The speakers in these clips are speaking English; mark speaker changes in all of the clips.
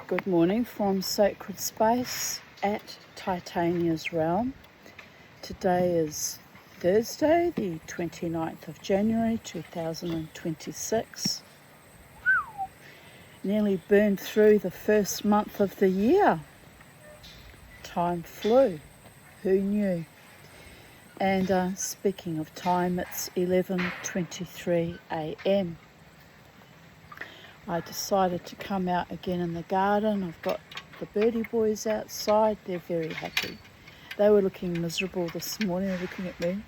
Speaker 1: Good morning from Sacred Space at Titania's Realm. Today is Thursday, the 29th of January 2026. Nearly burned through the first month of the year. Time flew. Who knew? And speaking of time, it's 11:23 a.m. I decided to come out again in the garden. I've got the birdie boys outside. They're very happy. They were looking miserable this morning, looking at me,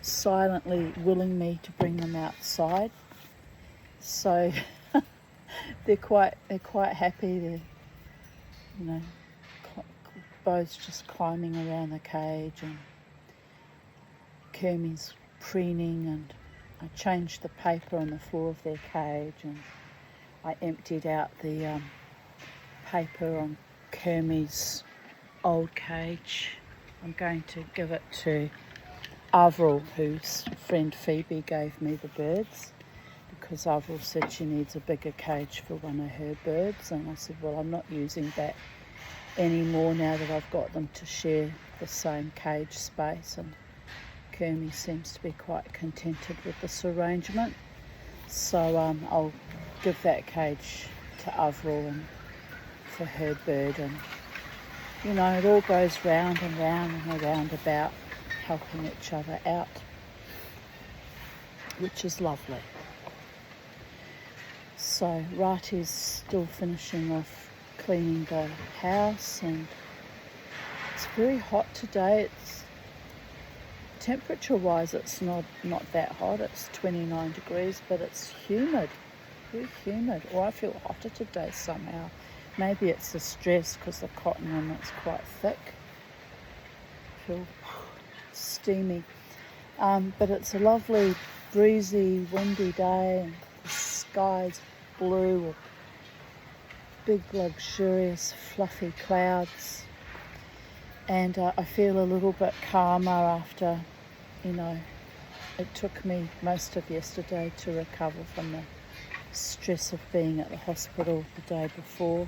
Speaker 1: silently willing me to bring them outside. So they're quite happy. They're, both just climbing around the cage, and Kermie's preening, and I changed the paper on the floor of their cage, and I emptied out the paper on Kermie's old cage. I'm going to give it to Avril, whose friend Phoebe gave me the birds, because Avril said she needs a bigger cage for one of her birds, and I said, well, I'm not using that anymore now that I've got them to share the same cage space. And Kermie seems to be quite contented with this arrangement, so I'll give that cage to Avril and for her bird, and it all goes round and round and around about, helping each other out, which is lovely. So Rati's still finishing off cleaning the house, and it's very hot today. Temperature-wise, it's not that hot. It's 29 degrees, but it's humid, very humid. Or I feel hotter today somehow. Maybe it's the stress because the cotton on it's quite thick. I feel steamy. But it's a lovely, breezy, windy day, and the sky's blue with big, luxurious, fluffy clouds. And I feel a little bit calmer after, it took me most of yesterday to recover from the stress of being at the hospital the day before.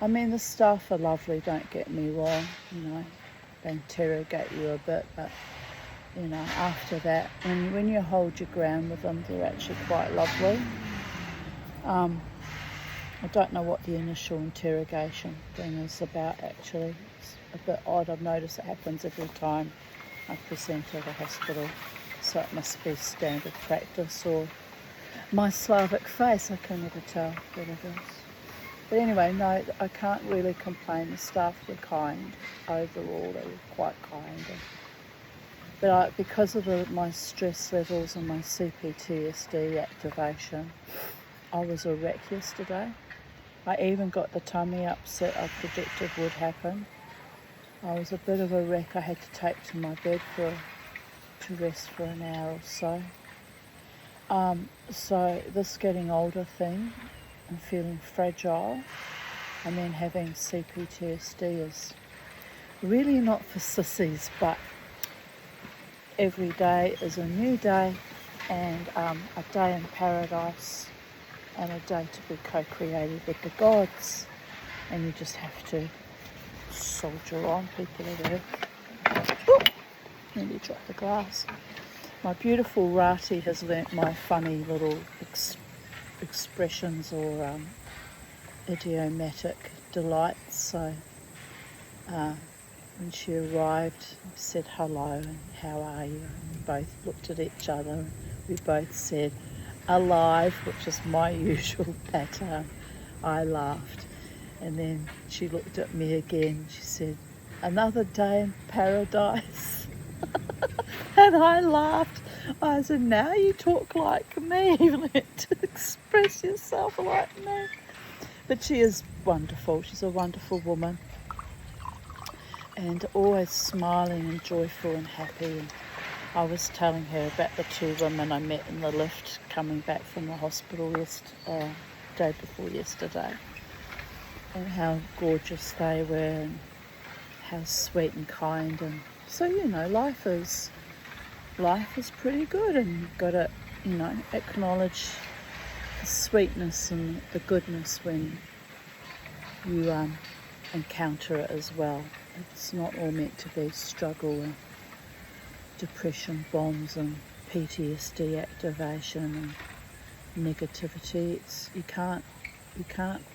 Speaker 1: I mean, the staff are lovely, don't get me wrong, they interrogate you a bit, but, after that, when you hold your ground with them, they're actually quite lovely. I don't know what the initial interrogation thing is about, actually. It's a bit odd. I've noticed it happens every time I present at a hospital, so it must be standard practice, or my Slavic face, I can never tell what it is. But anyway, no, I can't really complain. The staff were kind overall. They were quite kind. But because of my stress levels and my CPTSD activation, I was a wreck yesterday. I even got the tummy upset I predicted would happen. I was a bit of a wreck. I had to take to my bed to rest for an hour or so. So this getting older thing and feeling fragile, and then having CPTSD is really not for sissies, but every day is a new day, and a day in paradise, and a day to be co-created with the gods, and you just have to soldier on, people of Earth. Ooh, nearly dropped the glass. My beautiful Rati has learnt my funny little expressions or idiomatic delights. So when she arrived, I said hello and how are you? And we both looked at each other and we both said alive, which is my usual pattern. I laughed, and then she looked at me again. She said, another day in paradise. And I laughed. I said, now you talk like me. Learn to express yourself like me. But she is wonderful. She's a wonderful woman, and always smiling and joyful and happy. And I was telling her about the two women I met in the lift coming back from the hospital day before yesterday, and how gorgeous they were, and how sweet and kind. And so, life is pretty good, and you've got to, acknowledge the sweetness and the goodness when you encounter it as well. It's not all meant to be struggle and depression bombs and PTSD activation and negativity. You can't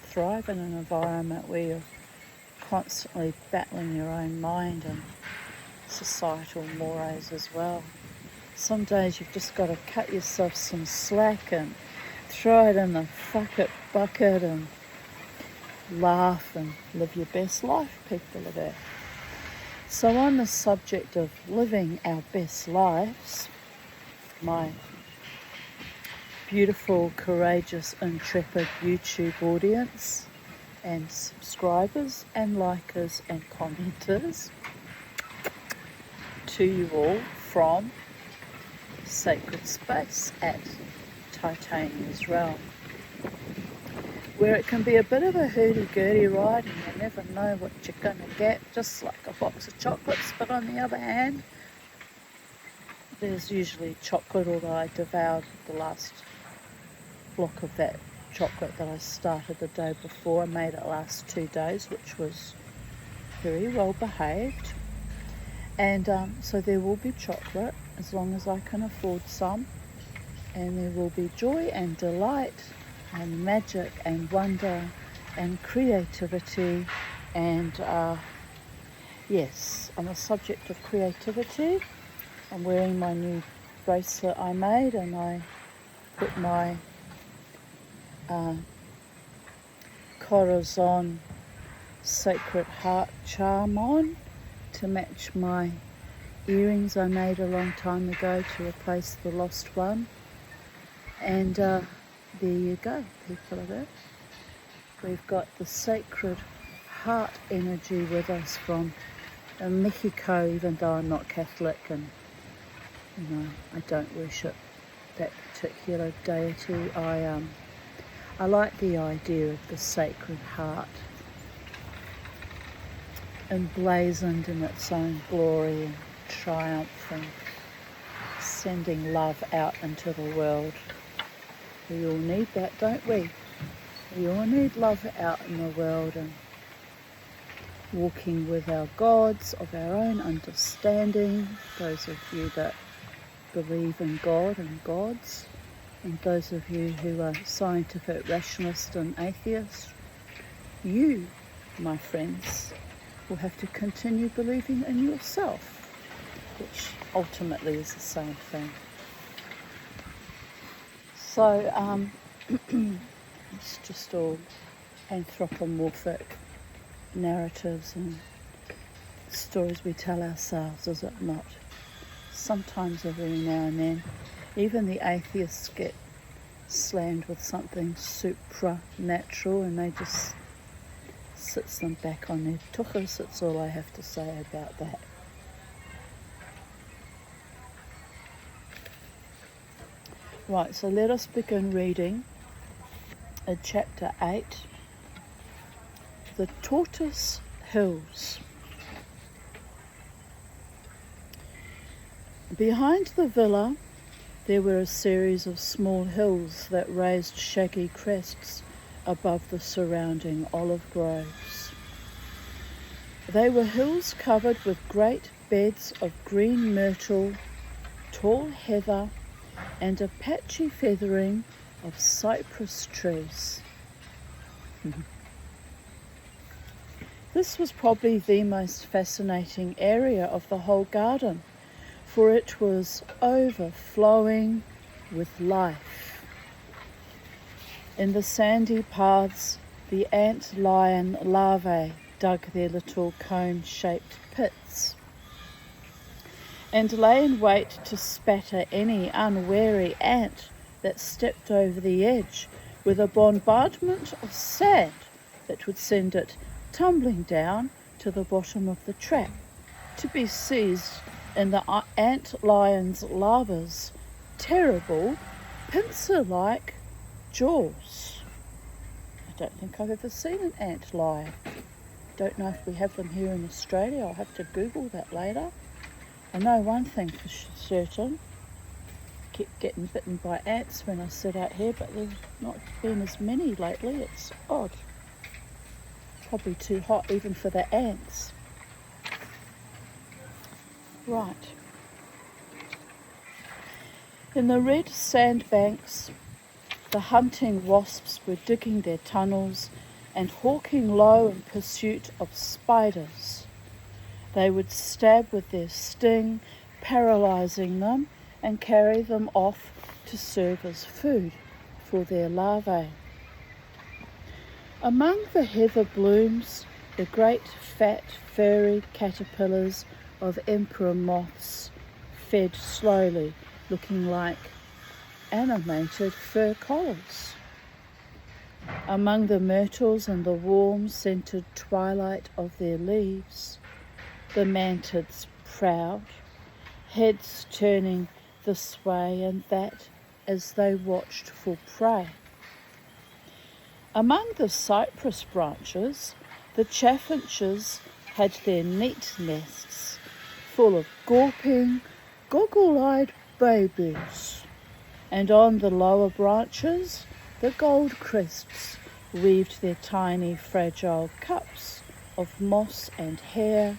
Speaker 1: thrive in an environment where you're constantly battling your own mind and societal mores as well. Some days you've just got to cut yourself some slack and throw it in the fuck it bucket and laugh and live your best life, people of Earth. So on the subject of living our best lives, my beautiful, courageous, intrepid YouTube audience and subscribers and likers and commenters, to you all from Sacred Space at Titania's Realm, where it can be a bit of a hurdy-gurdy ride and you never know what you're going to get, just like a box of chocolates. But on the other hand, there's usually chocolate, although I devoured the last block of that chocolate that I started the day before. I made it last 2 days, which was very well behaved. And so there will be chocolate as long as I can afford some, and there will be joy and delight and magic and wonder and creativity. And yes, on the subject of creativity, I'm wearing my new bracelet I made, and I put my Corazon Sacred Heart charm on to match my earrings I made a long time ago to replace the lost one. And there you go, people of Earth. We've got the Sacred Heart energy with us from Mexico, even though I'm not Catholic and I don't worship that particular deity. I like the idea of the Sacred Heart emblazoned in its own glory and triumph and sending love out into the world. We all need that, don't we? We all need love out in the world, and walking with our gods of our own understanding, those of you that believe in God and gods, and those of you who are scientific rationalists and atheists, you, my friends, will have to continue believing in yourself, which ultimately is the same thing. So it's just all anthropomorphic narratives and stories we tell ourselves, is it not? Sometimes, every now and then, even the atheists get slammed with something supernatural and they just sits them back on their tuchus. That's all I have to say about that. Right, so let us begin reading in chapter 8, the Tortoise Hills. Behind the villa there were a series of small hills that raised shaggy crests above the surrounding olive groves. They were hills covered with great beds of green myrtle, tall heather, and a patchy feathering of cypress trees. This was probably the most fascinating area of the whole garden, for it was overflowing with life. In the sandy paths, the ant-lion larvae dug their little cone-shaped pits and lay in wait to spatter any unwary ant that stepped over the edge with a bombardment of sand that would send it tumbling down to the bottom of the trap, to be seized in the ant-lion's larva's terrible pincer-like jaws. I don't think I've ever seen an ant-lion. Don't know if we have them here in Australia. I'll have to Google that later. I know one thing for certain. keep getting bitten by ants when I sit out here, but there's not been as many lately. It's odd. Probably too hot even for the ants. Right. In the red sandbanks, the hunting wasps were digging their tunnels and hawking low in pursuit of spiders. They would stab with their sting, paralysing them, and carry them off to serve as food for their larvae. Among the heather blooms, the great fat furry caterpillars of emperor moths fed slowly, looking like animated fur collars. Among the myrtles and the warm scented twilight of their leaves, the mantids prowled, heads turning this way and that as they watched for prey. Among the cypress branches, the chaffinches had their neat nests full of gawping, goggle-eyed babies, and on the lower branches, the goldcrests weaved their tiny, fragile cups of moss and hair,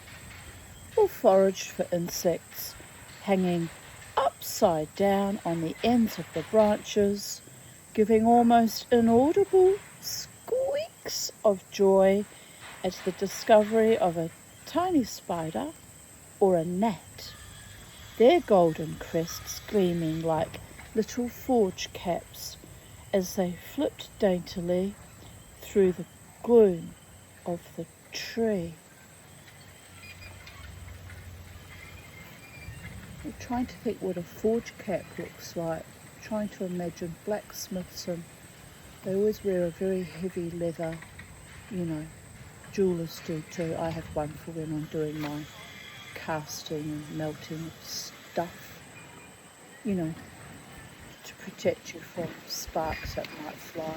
Speaker 1: or foraged for insects, hanging upside down on the ends of the branches, giving almost inaudible squeaks of joy at the discovery of a tiny spider or a gnat, their golden crests gleaming like little forge caps as they flipped daintily through the gloom of the tree. I'm trying to think what a forge cap looks like. I'm trying to imagine blacksmiths, and they always wear a very heavy leather, jewellers do too. I have one for when I'm doing my casting and melting of stuff, to protect you from sparks that might fly.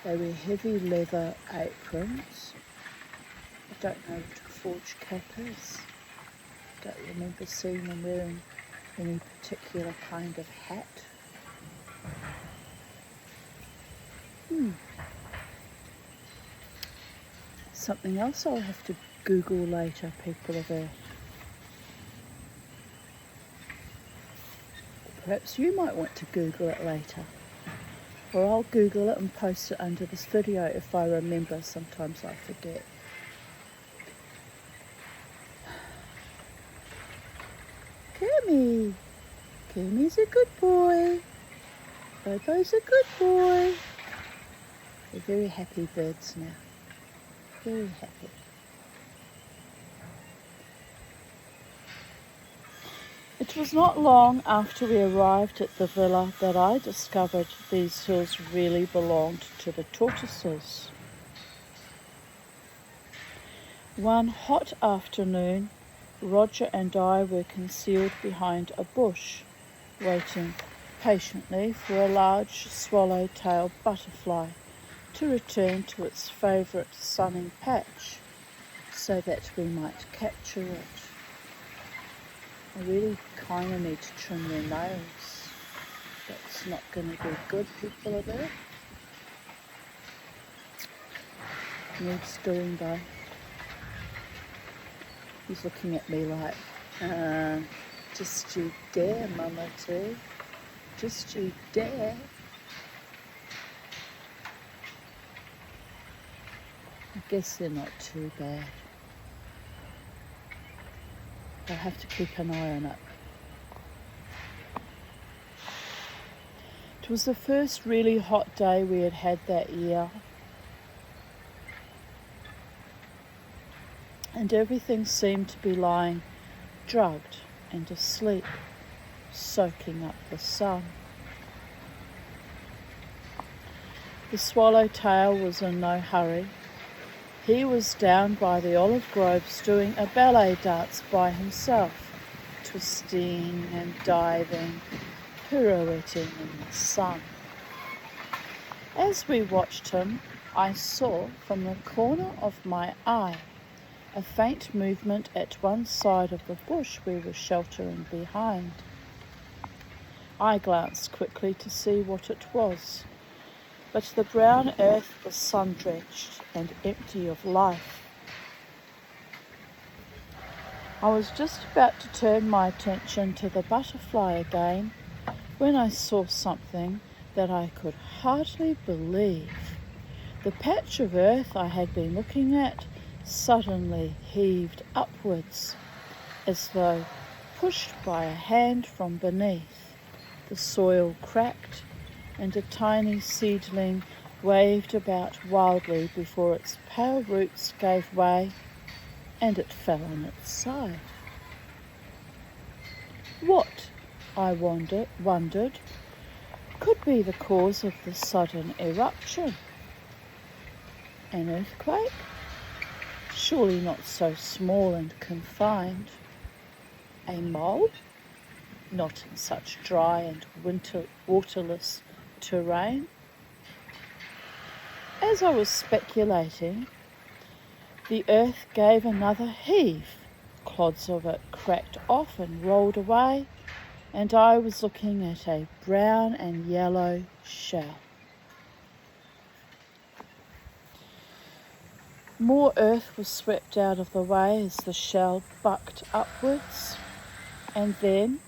Speaker 1: They wear heavy leather aprons. I don't know what a forge cap is. I don't remember seeing them wearing any particular kind of hat. Something else I'll have to Google later, people of Earth. Perhaps you might want to Google it later. Or I'll Google it and post it under this video if I remember. Sometimes I forget. Kermie. Kermie's a good boy. Bobo's a good boy. They're very happy birds now. Very happy. It was not long after we arrived at the villa that I discovered these hills really belonged to the tortoises. One hot afternoon, Roger and I were concealed behind a bush, waiting patiently for a large swallow-tailed butterfly to return to its favourite sunning patch so that we might capture it. I really kind of need to trim their nails. That's not going to be good, people of Earth. Needs doing though. He's looking at me like, just you dare, Mama too. Just you dare. I guess they're not too bad. I'll have to keep an eye on it. It was the first really hot day we had had that year. And everything seemed to be lying drugged and asleep, soaking up the sun. The swallowtail was in no hurry. He was down by the olive groves doing a ballet dance by himself, twisting and diving, pirouetting in the sun. As we watched him, I saw from the corner of my eye a faint movement at one side of the bush we were sheltering behind. I glanced quickly to see what it was, but the brown earth was sun-drenched and empty of life. I was just about to turn my attention to the butterfly again when I saw something that I could hardly believe. The patch of earth I had been looking at suddenly heaved upwards, as though pushed by a hand from beneath. The soil cracked, and a tiny seedling waved about wildly before its pale roots gave way, and it fell on its side. What, I wondered, could be the cause of the sudden eruption? An earthquake? Surely not so small and confined. A mole? Not in such dry and waterless terrain. As I was speculating, the earth gave another heave. Clods of it cracked off and rolled away, and I was looking at a brown and yellow shell. More earth was swept out of the way as the shell bucked upwards, and then,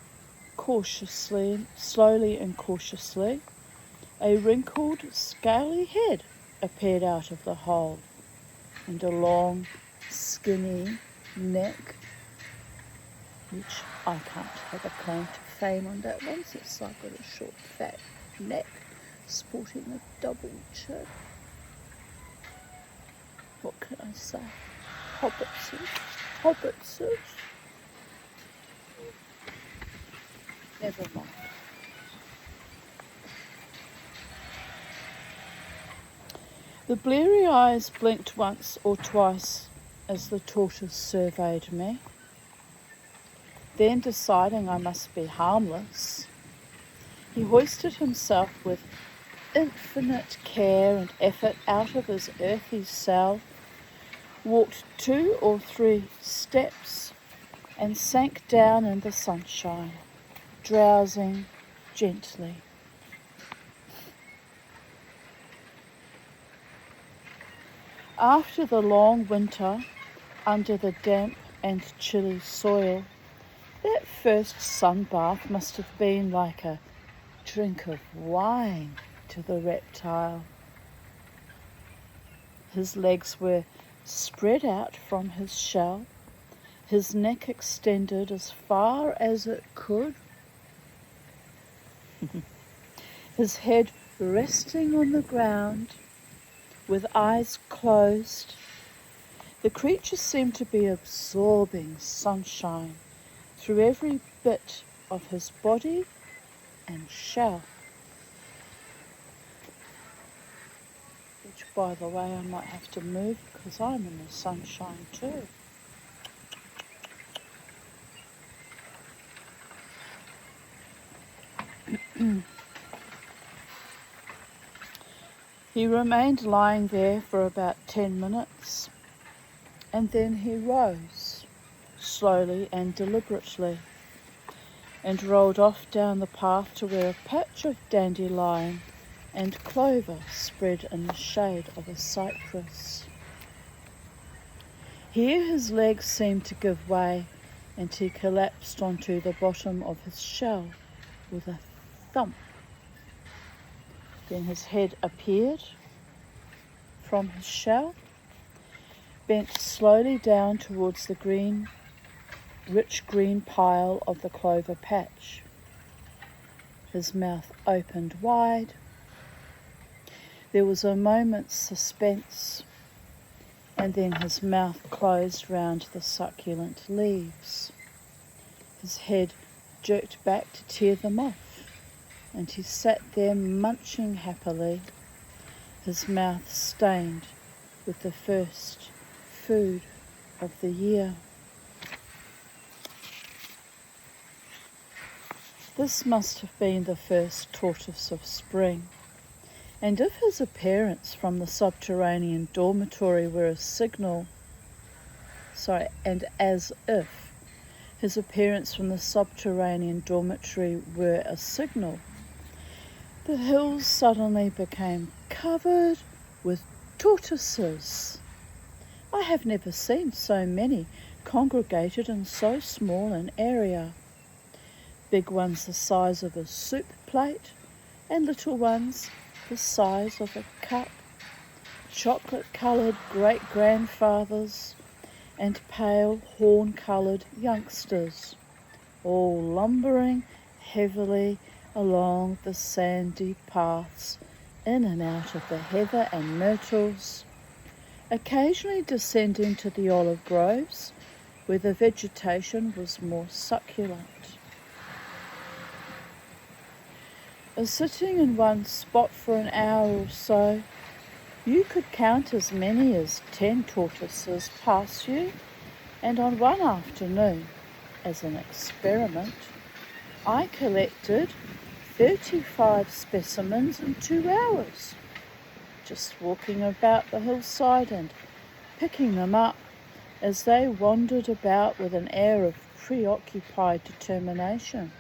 Speaker 1: slowly and cautiously, a wrinkled, scaly head appeared out of the hole, and a long, skinny neck, which I can't have a claim to fame on that one, since I've got a short, fat neck sporting a double chin. What can I say? Hobbitses. Never mind. The bleary eyes blinked once or twice as the tortoise surveyed me. Then, deciding I must be harmless, he hoisted himself with infinite care and effort out of his earthy cell, walked 2 or 3 steps, and sank down in the sunshine, drowsing gently. After the long winter, under the damp and chilly soil, that first sunbath must have been like a drink of wine to the reptile. His legs were spread out from his shell, his neck extended as far as it could, his head resting on the ground, with eyes closed. The creature seemed to be absorbing sunshine through every bit of his body and shell. Which, by the way, I might have to move because I'm in the sunshine too. He remained lying there for about 10 minutes, and then he rose, slowly and deliberately, and rolled off down the path to where a patch of dandelion and clover spread in the shade of a cypress. Here his legs seemed to give way, and he collapsed onto the bottom of his shell with a thump. Then his head appeared from his shell, bent slowly down towards the rich green pile of the clover patch. His mouth opened wide. There was a moment's suspense, and then his mouth closed round the succulent leaves. His head jerked back to tear them off, and he sat there munching happily, his mouth stained with the first food of the year. This must have been the first tortoise of spring, and if his appearance from the subterranean dormitory were a signal, and as if His appearance from the subterranean dormitory were a signal. The hills suddenly became covered with tortoises. I have never seen so many congregated in so small an area. Big ones the size of a soup plate, and little ones the size of a cup. Chocolate-coloured great-grandfathers and pale horn-coloured youngsters, all lumbering heavily along the sandy paths in and out of the heather and myrtles, occasionally descending to the olive groves where the vegetation was more succulent. Sitting in one spot for an hour or so, you could count as many as 10 tortoises pass you, and on one afternoon, as an experiment, I collected 35 specimens in 2 hours, just walking about the hillside and picking them up as they wandered about with an air of preoccupied determination,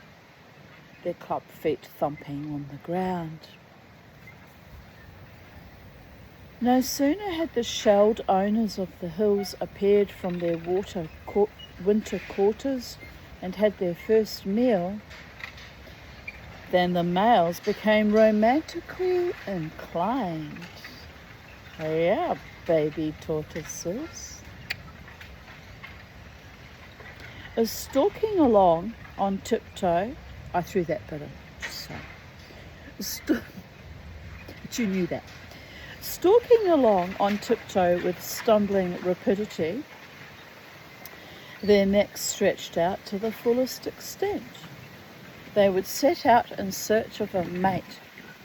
Speaker 1: their club feet thumping on the ground. No sooner had the shelled owners of the hills appeared from their winter quarters and had their first meal than the males became romantically inclined. Yeah, baby tortoises. As stalking along on tiptoe, I threw that bit in, just so. But you knew that. Stalking along on tiptoe with stumbling rapidity, their necks stretched out to the fullest extent. They would set out in search of a mate,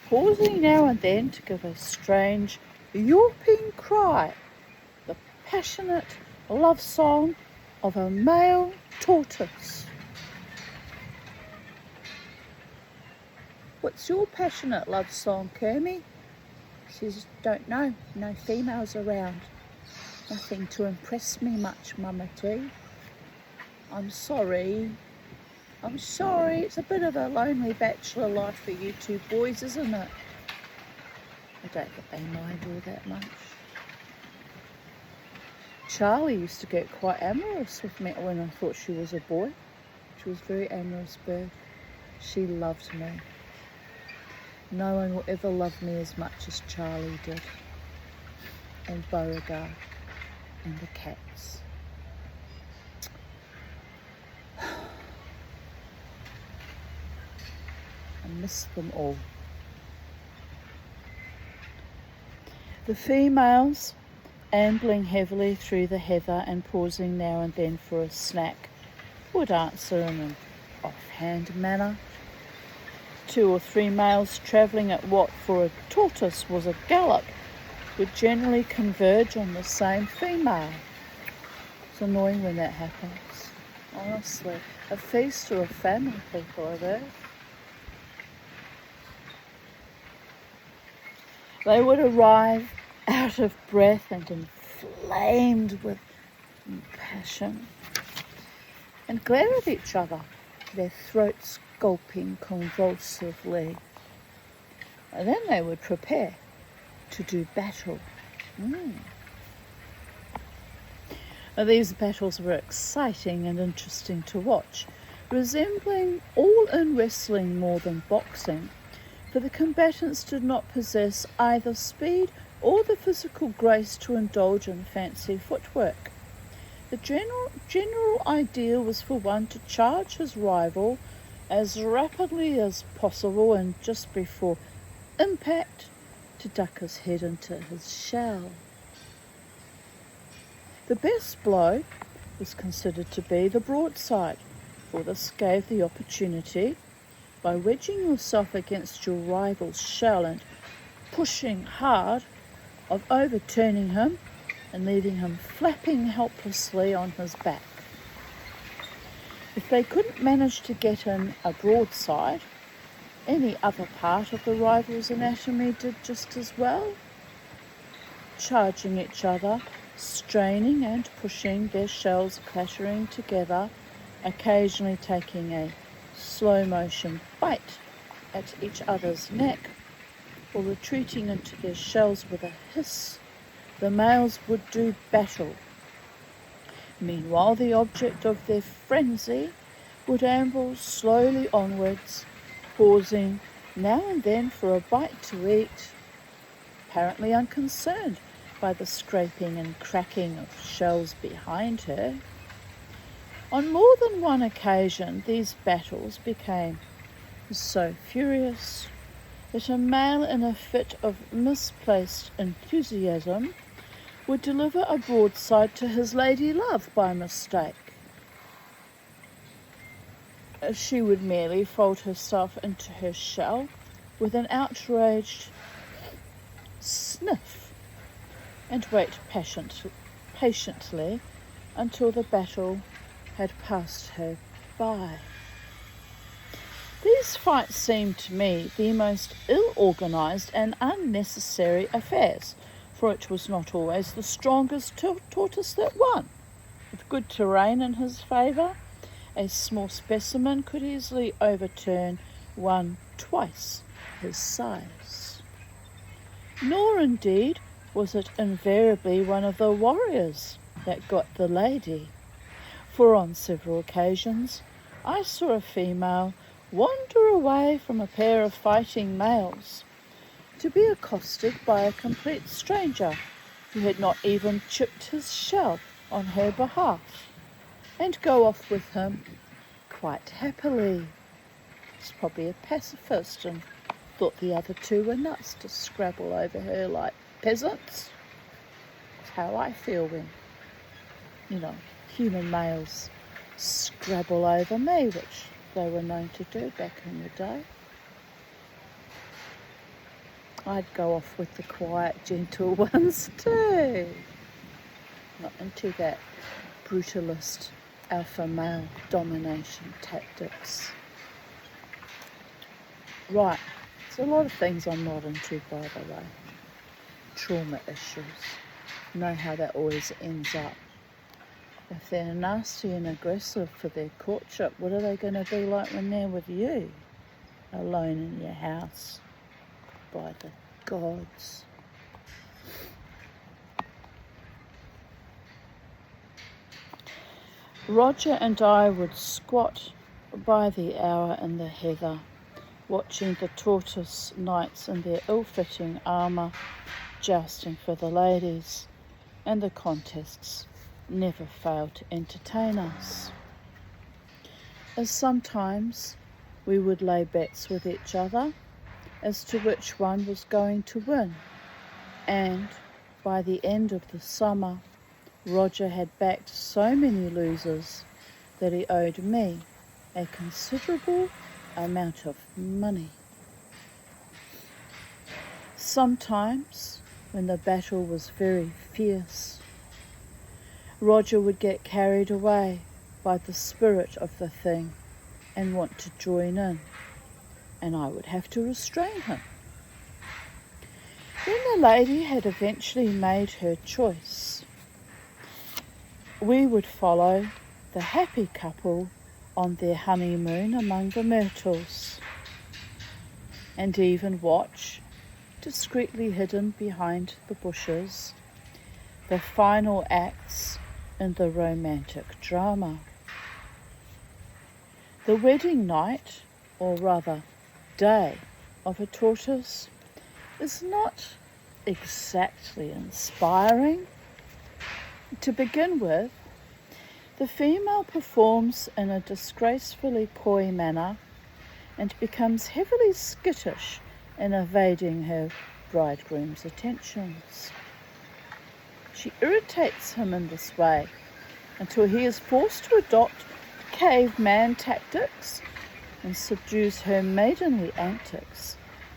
Speaker 1: pausing now and then to give a strange, yawping cry, the passionate love song of a male tortoise. What's your passionate love song, Kermie? Says, don't know, no females around. Nothing to impress me much, Mama T. I'm sorry, it's a bit of a lonely bachelor life for you two boys, isn't it? I don't think they mind all that much. Charlie used to get quite amorous with me when I thought she was a boy. She was a very amorous bird. She loved me. No one will ever love me as much as Charlie did, and Beauregard, and the cats. I miss them all. The females, ambling heavily through the heather and pausing now and then for a snack, would answer in an offhand manner. 2 or 3 males travelling at what for a tortoise was a gallop would generally converge on the same female. It's annoying when that happens, honestly. A feast or a famine, people are there. They would arrive out of breath and inflamed with passion, and glare at each other, their throats gulping convulsively. And then they would prepare to do battle. Now, these battles were exciting and interesting to watch, resembling all-in wrestling more than boxing, for the combatants did not possess either speed or the physical grace to indulge in fancy footwork. The general idea was for one to charge his rival as rapidly as possible, and just before impact to duck his head into his shell. The best blow was considered to be the broadside, for this gave the opportunity, by wedging yourself against your rival's shell and pushing hard, of overturning him and leaving him flapping helplessly on his back. If they couldn't manage to get in a broadside, any other part of the rival's anatomy did just as well, charging each other, straining and pushing, their shells clattering together occasionally taking a slow motion bite at each other's neck, or retreating into their shells with a hiss, the males would do battle. Meanwhile, the object of their frenzy would amble slowly onwards, pausing now and then for a bite to eat, apparently unconcerned by the scraping and cracking of shells behind her. On more than one occasion, these battles became so furious that a male in a fit of misplaced enthusiasm would deliver a broadside to his lady love by mistake. She would merely fold herself into her shell with an outraged sniff and wait patiently until the battle had passed her by. These fights seemed to me the most ill-organised and unnecessary affairs, for it was not always the strongest tortoise that won. With good terrain in his favour, a small specimen could easily overturn one twice his size. Nor indeed was it invariably one of the warriors that got the lady, for on several occasions I saw a female wander away from a pair of fighting males to be accosted by a complete stranger who had not even chipped his shell on her behalf, and go off with him quite happily. He's probably a pacifist and thought the other two were nuts to scrabble over her like peasants. That's how I feel when, human males scrabble over me, which they were known to do back in the day. I'd go off with the quiet, gentle ones too. Not into that brutalist alpha male domination tactics. Right, there's a lot of things I'm not into, by the way. Trauma issues. You know how that always ends up. If they're nasty and aggressive for their courtship, what are they going to be like when they're with you? Alone in your house. By the gods. Roger and I would squat by the hour in the heather, watching the tortoise knights in their ill-fitting armour, jousting for the ladies, and the contests never failed to entertain us. As sometimes we would lay bets with each other as to which one was going to win, and by the end of the summer, Roger had backed so many losers that he owed me a considerable amount of money. Sometimes, when the battle was very fierce, Roger would get carried away by the spirit of the thing and want to join in, and I would have to restrain him. When the lady had eventually made her choice, we would follow the happy couple on their honeymoon among the myrtles, and even watch, discreetly hidden behind the bushes, the final acts in the romantic drama. The wedding night, or rather day, of a tortoise is not exactly inspiring. To begin with, the female performs in a disgracefully coy manner and becomes heavily skittish in evading her bridegroom's attentions. She irritates him in this way until he is forced to adopt caveman tactics and subdues her maidenly antics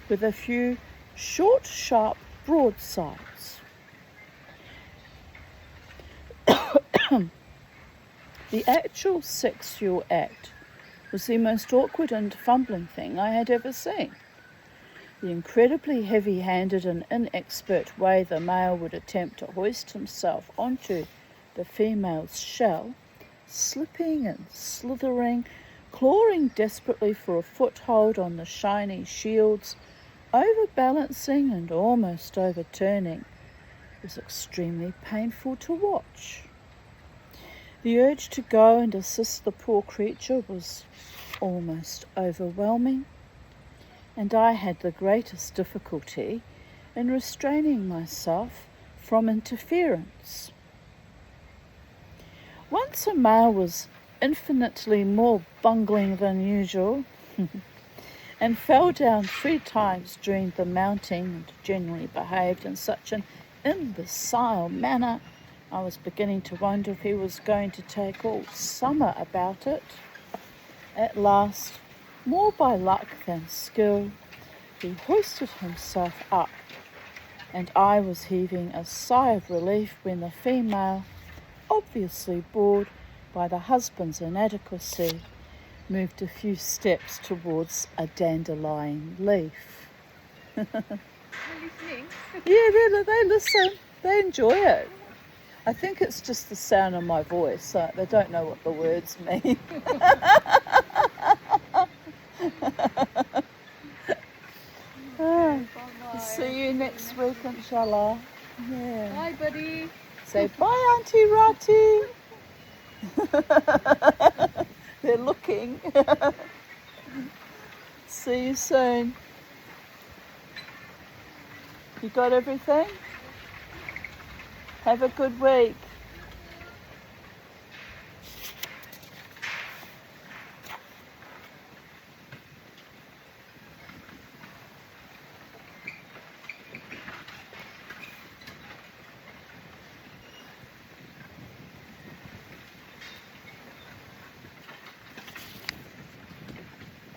Speaker 1: with a few short, sharp broadsides. The actual sexual act was the most awkward and fumbling thing I had ever seen. The incredibly heavy-handed and inexpert way the male would attempt to hoist himself onto the female's shell slipping and slithering, clawing desperately for a foothold on the shiny shields, overbalancing and almost overturning. It was extremely painful to watch. The urge to go and assist the poor creature was almost overwhelming, and I had the greatest difficulty in restraining myself from interference. Once a male was infinitely more bungling than usual and fell down 3 times during the mounting and generally behaved in such an imbecile manner, I was beginning to wonder if he was going to take all summer about it. At last, more by luck than skill, he hoisted himself up, and I was heaving a sigh of relief when the female, obviously bored by the husband's inadequacy, moved a few steps towards a dandelion leaf. Yeah, they listen. They enjoy it. I think it's just the sound of my voice, so they don't know what the words mean. See you next week, inshallah. Yeah.
Speaker 2: Bye, buddy.
Speaker 1: Say bye, Auntie Rati. They're looking. See you soon. You got everything? Have a good week.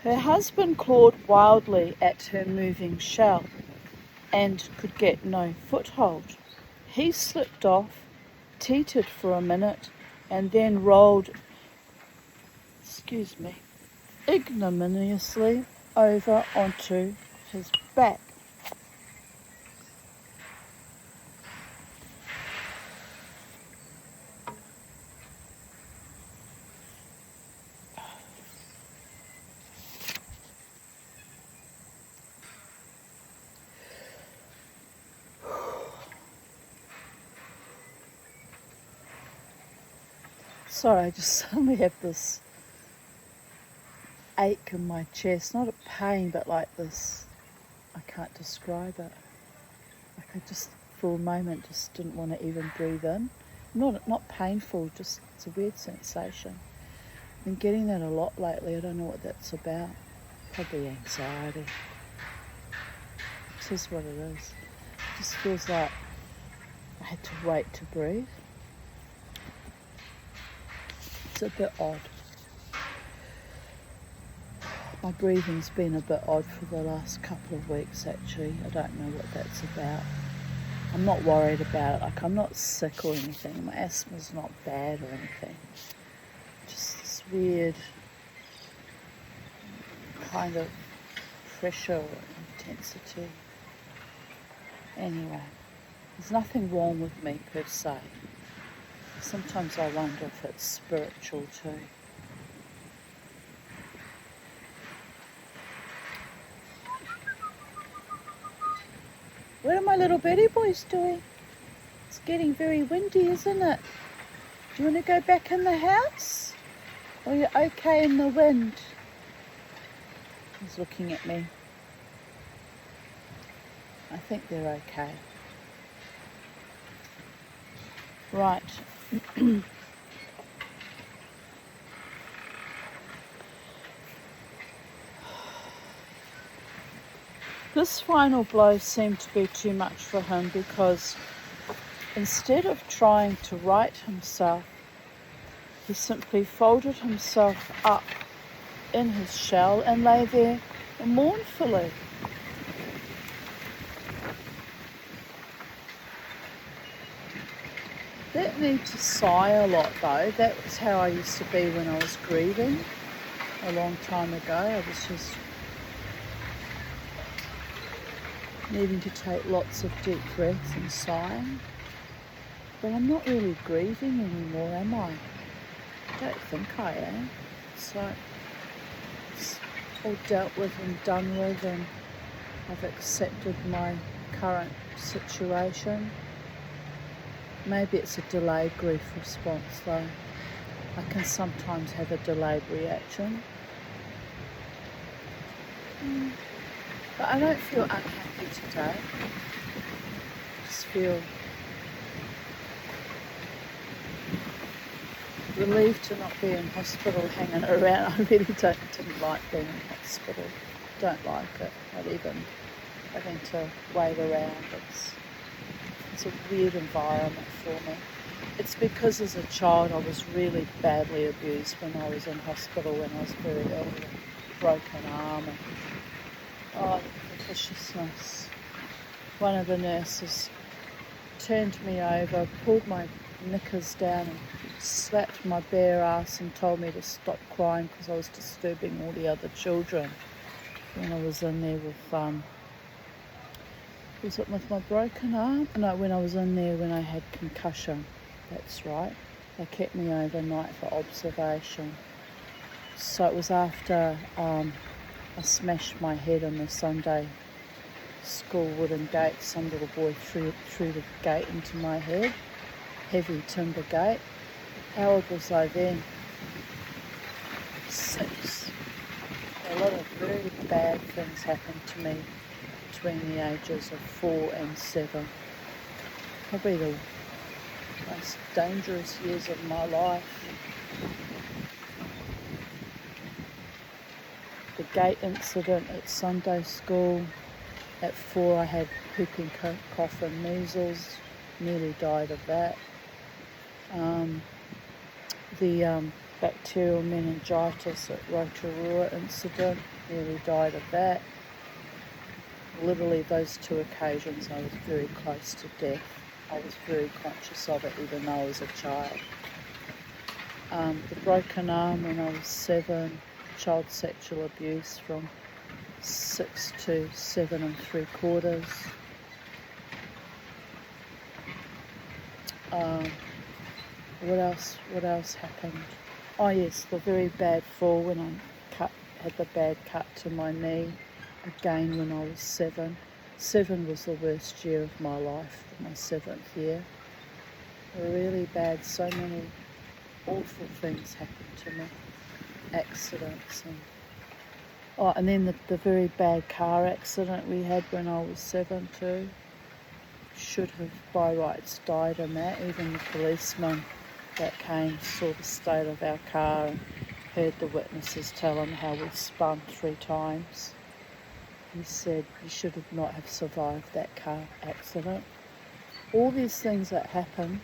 Speaker 1: Her husband clawed wildly at her moving shell and could get no foothold. He slipped off, teetered for a minute, and then rolled, ignominiously over onto his back. Sorry, I just suddenly have this ache in my chest. Not a pain, but like this, I can't describe it. Like I just, for a moment, just didn't want to even breathe in. Not painful, just it's a weird sensation. I've been getting that a lot lately. I don't know what that's about. Probably anxiety. It is what it is. It just feels like I had to wait to breathe. It's a bit odd. My breathing's been a bit odd for the last couple of weeks actually. I don't know what that's about. I'm not worried about it. Like I'm not sick or anything. My asthma's not bad or anything. Just this weird kind of pressure or intensity. Anyway, there's nothing wrong with me per se. Sometimes I wonder if it's spiritual too. What are my little Betty boys doing? It's getting very windy, isn't it? Do you want to go back in the house? Or are you okay in the wind? He's looking at me. I think they're okay. Right. This final blow seemed to be too much for him because instead of trying to right himself, he simply folded himself up in his shell and lay there mournfully. That need to sigh a lot though. That was how I used to be when I was grieving a long time ago. I was just needing to take lots of deep breaths and sighing. But I'm not really grieving anymore, am I? don't think I am. It's like it's all dealt with and done with, and I've accepted my current situation. Maybe it's a delayed grief response though. I can sometimes have a delayed reaction. But I don't feel unhappy today. I just feel relieved to not be in hospital hanging around. I really didn't like being in hospital. Don't like it. Not even having to wait around. It's a weird environment for me. It's because as a child I was really badly abused when I was in hospital when I was very ill, with a broken arm and the viciousness. One of the nurses turned me over, pulled my knickers down and slapped my bare ass and told me to stop crying because I was disturbing all the other children when I was in there with was it with my broken arm? No, when I was in there when I had concussion. That's right. They kept me overnight for observation. So it was after I smashed my head on the Sunday school wooden gate. Some little boy threw the gate into my head. Heavy timber gate. How old was I then? 6. A lot of very bad things happened to me between the ages of 4 and 7. Probably the most dangerous years of my life. The gate incident at Sunday school. At 4 I had whooping cough and measles. Nearly died of that. The bacterial meningitis at Rotorua incident. Nearly died of that. Literally those 2 occasions I was very close to death. I was very conscious of it even though I was a child. The broken arm when I was 7, child sexual abuse from 6 to 7 3/4. What else happened? Oh yes, the very bad fall when I had the bad cut to my knee. Again when I was 7. 7 was the worst year of my life, my 7th year. Really bad, so many awful things happened to me. Accidents and then the very bad car accident we had when I was 7 too. Should have by rights died in that. Even the policeman that came saw the state of our car and heard the witnesses tell him how we spun 3 times. He said you should have not have survived that car accident. All these things that happened,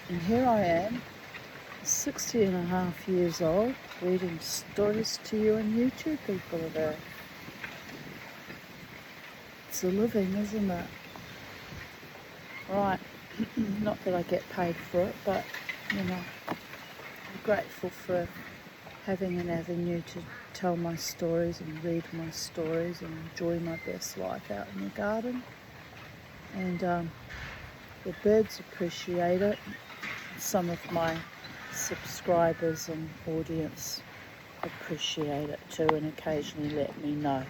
Speaker 1: and here I am, 60 and a half years old, reading stories to you on YouTube, people of Earth. It's a living, isn't it? Right, not that I get paid for it, but, I'm grateful for having an avenue to tell my stories and read my stories and enjoy my best life out in the garden. And the birds appreciate it. Some of my subscribers and audience appreciate it too and occasionally let me know.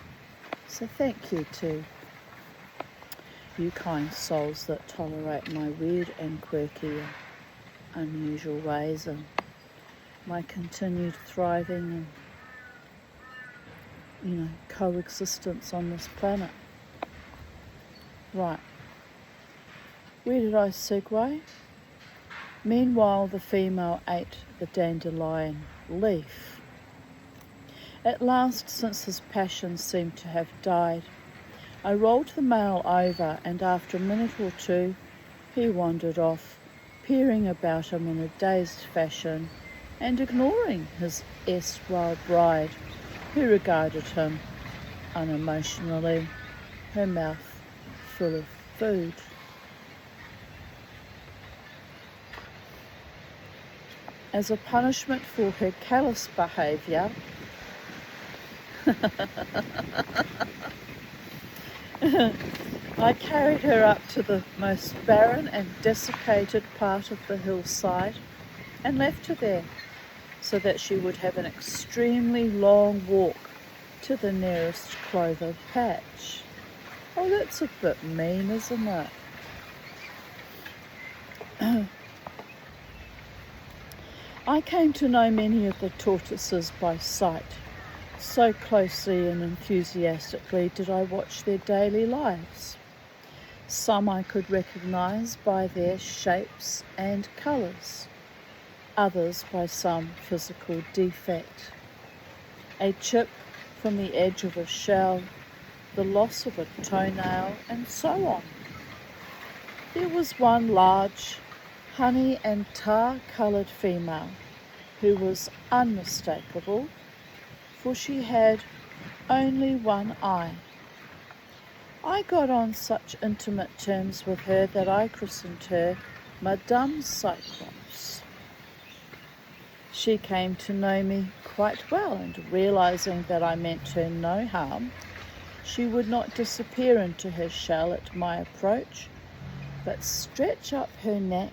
Speaker 1: So thank you to you kind souls that tolerate my weird and quirky and unusual ways and my continued thriving and coexistence on this planet. Right, where did I segue? Meanwhile, the female ate the dandelion leaf. At last, since his passion seemed to have died, I rolled the male over, and after a minute or two, he wandered off, peering about him in a dazed fashion, and ignoring his erstwhile bride, who regarded him unemotionally, her mouth full of food. As a punishment for her callous behaviour, I carried her up to the most barren and desiccated part of the hillside and left her there so that she would have an extremely long walk to the nearest clover patch. Oh, that's a bit mean, isn't it? I came to know many of the tortoises by sight. So closely and enthusiastically did I watch their daily lives. Some I could recognise by their shapes and colours, others by some physical defect. A chip from the edge of a shell, the loss of a toenail, and so on. There was one large, honey and tar-coloured female who was unmistakable, for she had only one eye. I got on such intimate terms with her that I christened her Madame Cyclops. She came to know me quite well, and realising that I meant her no harm, she would not disappear into her shell at my approach, but stretch up her neck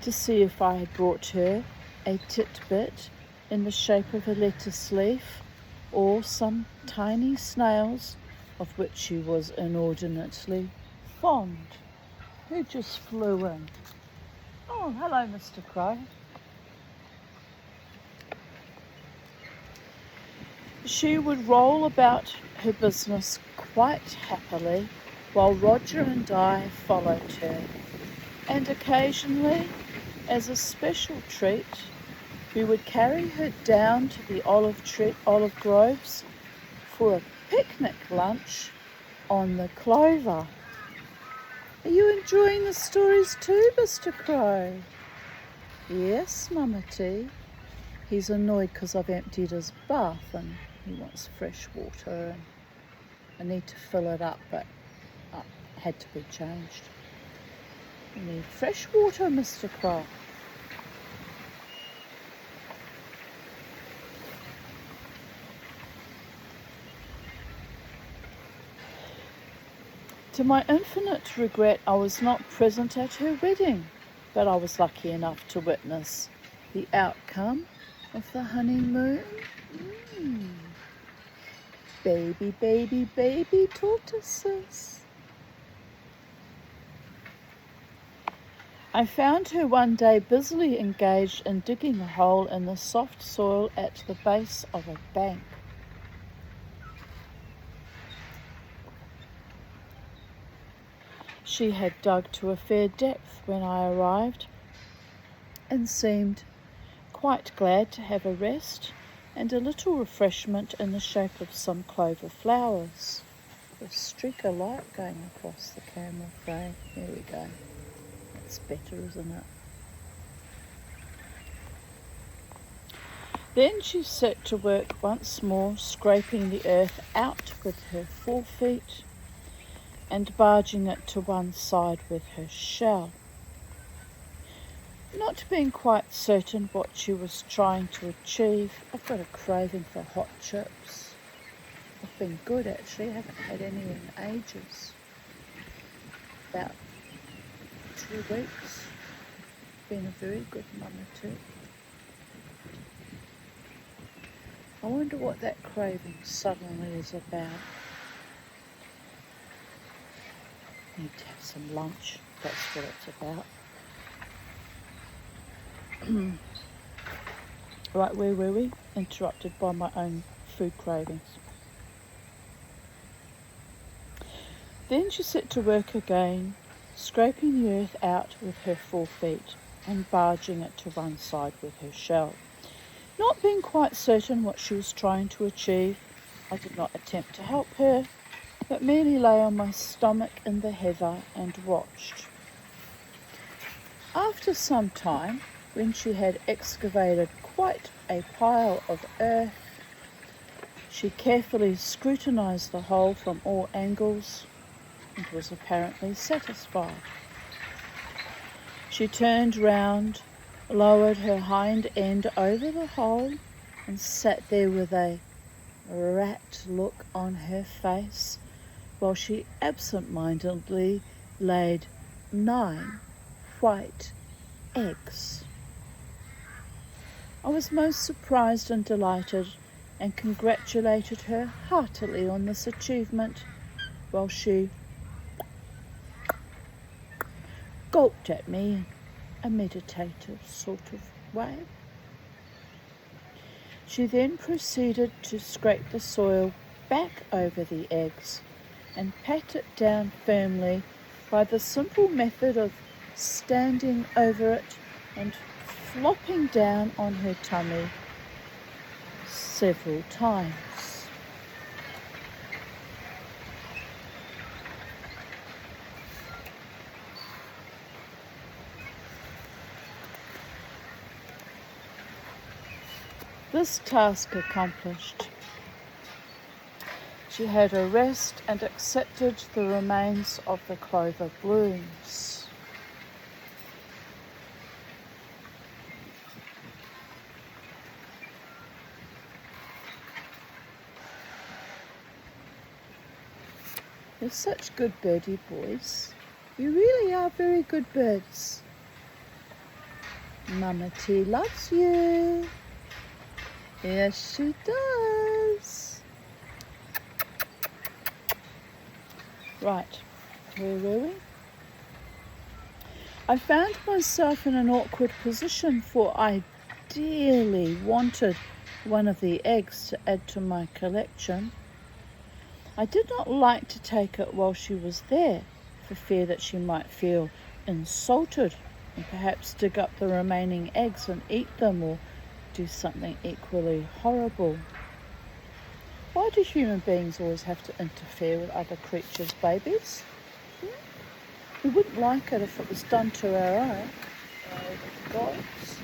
Speaker 1: to see if I had brought her a titbit in the shape of a lettuce leaf or some tiny snails of which she was inordinately fond. Who just flew in? Oh, hello, Mr. Crow. She would roll about her business quite happily while Roger and I followed her, and occasionally, as a special treat, we would carry her down to the olive groves for a picnic lunch on the clover. Are you enjoying the stories too, Mr. Crow? Yes, Mama T. He's annoyed because I've emptied his bath and he wants fresh water, and I need to fill it up, but it had to be changed. You need fresh water, Mr. Crow. To my infinite regret, I was not present at her wedding, but I was lucky enough to witness the outcome of the honeymoon. Baby, baby, baby tortoises. I found her one day busily engaged in digging a hole in the soft soil at the base of a bank. She had dug to a fair depth when I arrived and seemed quite glad to have a rest and a little refreshment in the shape of some clover flowers. A streak of light going across the camera frame. There we go. That's better, isn't it? Then she set to work once more, scraping the earth out with her forefeet and barging it to one side with her shell. Not being quite certain what she was trying to achieve, I've got a craving for hot chips. I've been good actually, I haven't had any in ages. About 2 weeks. Been a very good mama too. I wonder what that craving suddenly is about. Need to have some lunch, that's what it's about. Right, where were we? Interrupted by my own food cravings. Then she set to work again, scraping the earth out with her forefeet and barging it to one side with her shell. Not being quite certain what she was trying to achieve, I did not attempt to help her, but merely lay on my stomach in the heather and watched. After some time, when she had excavated quite a pile of earth, she carefully scrutinized the hole from all angles and was apparently satisfied. She turned round, lowered her hind end over the hole, and sat there with a rapt look on her face while she absent-mindedly laid 9 white eggs. I was most surprised and delighted, and congratulated her heartily on this achievement, while she gulped at me in a meditative sort of way. She then proceeded to scrape the soil back over the eggs and pat it down firmly by the simple method of standing over it and flopping down on her tummy several times. This task accomplished, she had a rest and accepted the remains of the clover blooms. You're such good birdie boys. You really are very good birds. Mama T loves you. Yes, she does. Right, where were we? I found myself in an awkward position, for I dearly wanted one of the eggs to add to my collection. I did not like to take it while she was there, for fear that she might feel insulted and perhaps dig up the remaining eggs and eat them, or do something equally horrible. Why do human beings always have to interfere with other creatures' babies? We wouldn't like it if it was done to our own. Oh, gods.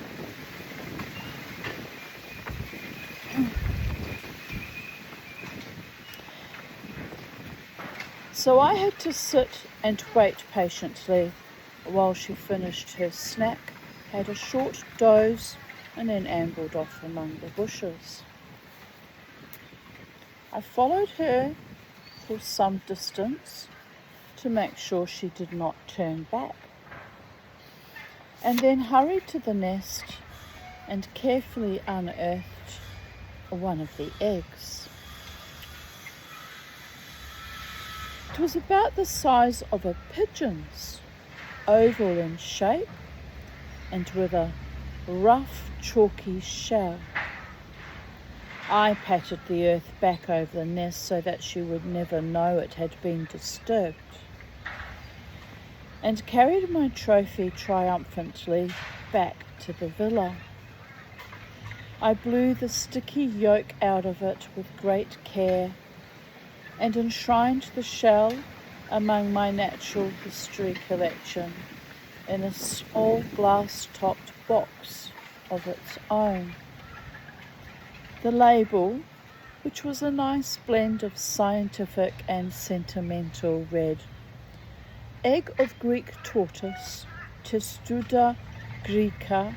Speaker 1: So I had to sit and wait patiently while she finished her snack, had a short doze, and then ambled off among the bushes. I followed her for some distance to make sure she did not turn back, and then hurried to the nest and carefully unearthed one of the eggs. It was about the size of a pigeon's, oval in shape and with a rough, chalky shell. I patted the earth back over the nest so that she would never know it had been disturbed, and carried my trophy triumphantly back to the villa. I blew the sticky yolk out of it with great care and enshrined the shell among my natural history collection in a small glass-topped box of its own. The label, which was a nice blend of scientific and sentimental, read, "Egg of Greek tortoise, Testuda Greca,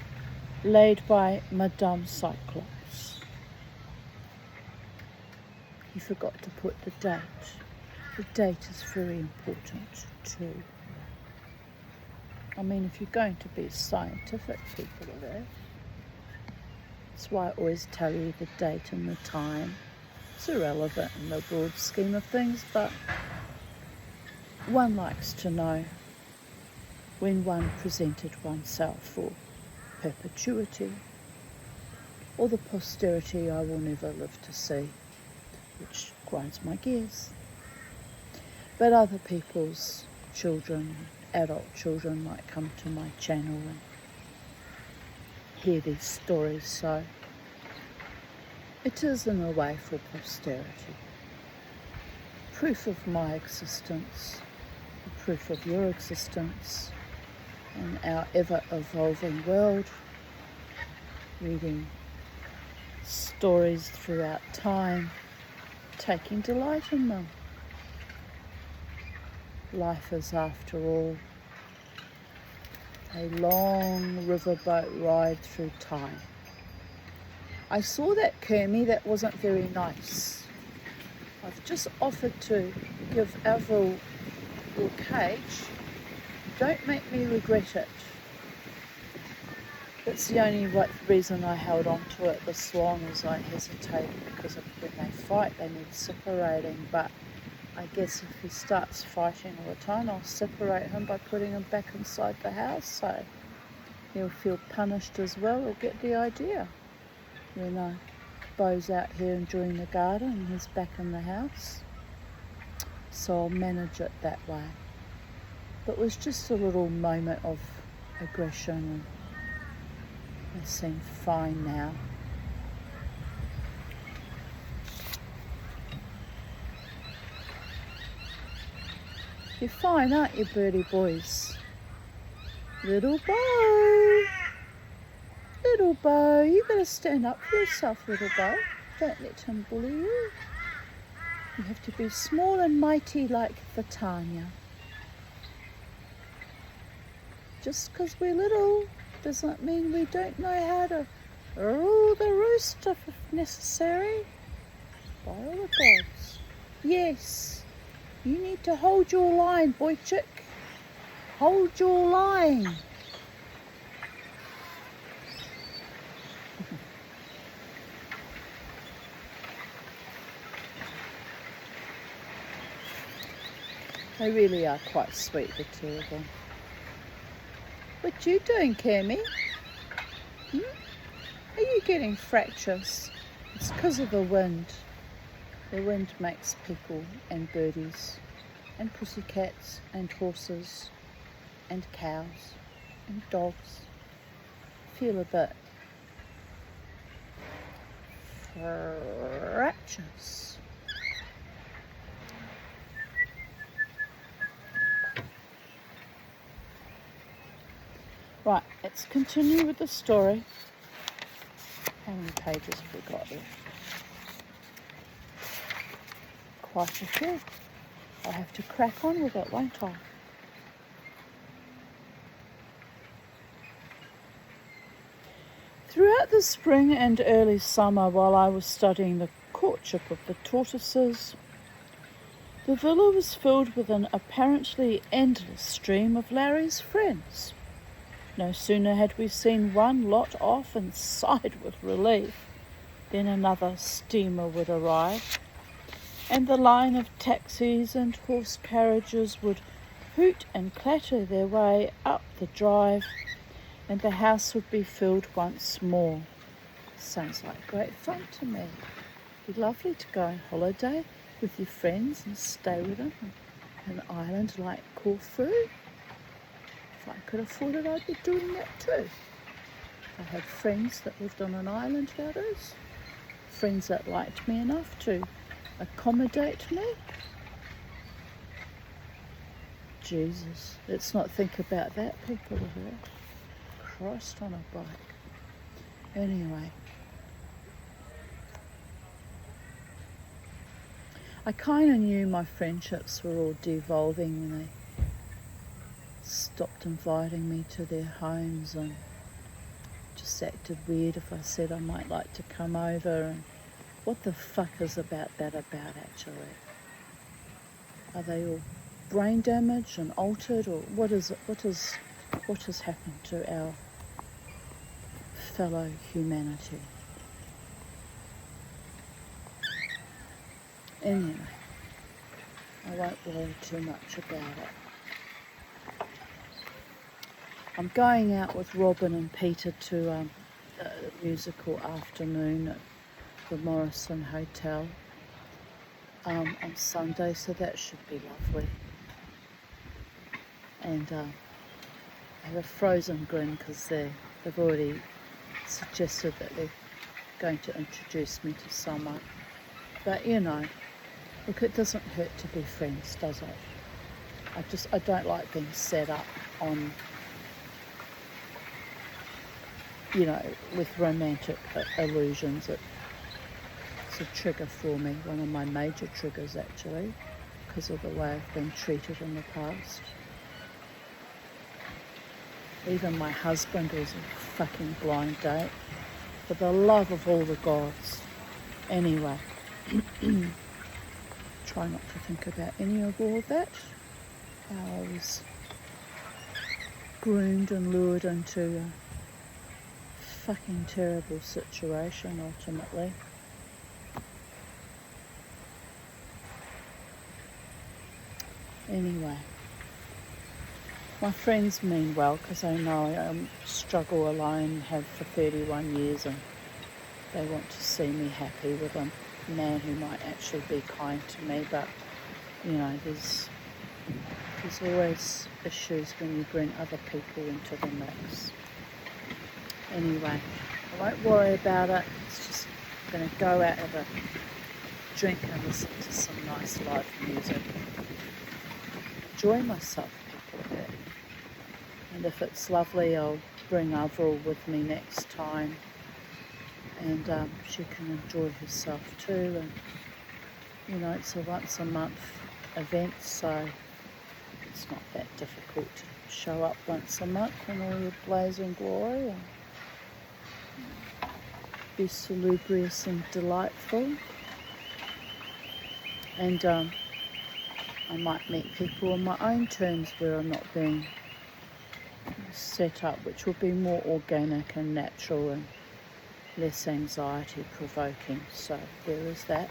Speaker 1: laid by Madame Cyclops." You forgot to put the date. The date is very important too. I mean, if you're going to be scientific people there, that's why I always tell you the date and the time. It's irrelevant in the broad scheme of things, but one likes to know when one presented oneself for perpetuity, or the posterity I will never live to see, which grinds my gears. But other people's children, adult children, might come to my channel and hear these stories, so it is in a way for posterity. Proof of my existence, proof of your existence in our ever-evolving world, reading stories throughout time, taking delight in them. Life is, after all, a long riverboat ride through time. I saw that Kermie, that wasn't very nice. I've just offered to give Avril your cage. Don't make me regret it. That's the only reason I held on to it this long, is I hesitated because of when they fight, they need separating. But I guess if he starts fighting all the time, I'll separate him by putting him back inside the house, so he'll feel punished as well. He'll get the idea. Bo's out here enjoying the garden and he's back in the house. So I'll manage it that way. But it was just a little moment of aggression, and they seem fine now. You're fine, aren't you, birdie boys? Little Bo! Little Bo, you gotta stand up for yourself, little Bo. Don't let him bully you. You have to be small and mighty like the Tanya. Just because we're little doesn't mean we don't know how to rule the roost if necessary. By all the gods. Yes, you need to hold your line, boy chick. Hold your line. They really are quite sweet, the two of them. What you doing, Cammy? Are you getting fractures? It's because of the wind. The wind makes people and birdies and pussycats and horses and cows and dogs feel a bit fractious. Right, let's continue with the story. How many pages have we got here? Quite a few. I'll have to crack on with it, won't I? Throughout the spring and early summer, while I was studying the courtship of the tortoises, the villa was filled with an apparently endless stream of Larry's friends. No sooner had we seen one lot off and sighed with relief than another steamer would arrive, and the line of taxis and horse carriages would hoot and clatter their way up the drive, and the house would be filled once more. Sounds like great fun to me. It'd be lovely to go on holiday with your friends and stay with them on an island like Corfu. If I could afford it, I'd be doing that too. I had friends that lived on an island, that is. Friends that liked me enough to accommodate me. Jesus, let's not think about that, people of Earth. Christ on a bike. Anyway, I kind of knew my friendships were all devolving when they stopped inviting me to their homes, and just acted weird if I said I might like to come over. And what the fuck is that about actually? Are they all brain damaged and altered, or what is it? What has happened to our fellow humanity? Anyway, I won't worry too much about it. I'm going out with Robin and Peter to a musical afternoon at the Morrison Hotel on Sunday, so that should be lovely. And I have a frozen grin because they've already suggested that they're going to introduce me to someone. But look, it doesn't hurt to be friends, does it? I don't like being set up on, with romantic illusions. It's a trigger for me, one of my major triggers actually, because of the way I've been treated in the past. Even my husband was a fucking blind date, for the love of all the gods. Anyway, try not to think about any of all of that. How I was groomed and lured into fucking terrible situation ultimately. Anyway, my friends mean well because they know I struggle alone, have for 31 years, and they want to see me happy with a man who might actually be kind to me. But, you know, there's always issues when you bring other people into the mix. Anyway, I won't worry about it. It's just going to go out, have a drink and listen to some nice live music. Enjoy myself, people there. And if it's lovely, I'll bring Avril with me next time. And she can enjoy herself too. And, you know, it's a once a month event, so it's not that difficult to show up once a month in all your blazing glory and be salubrious and delightful. And I might meet people on my own terms where I'm not being set up, which will be more organic and natural and less anxiety provoking. So there is that.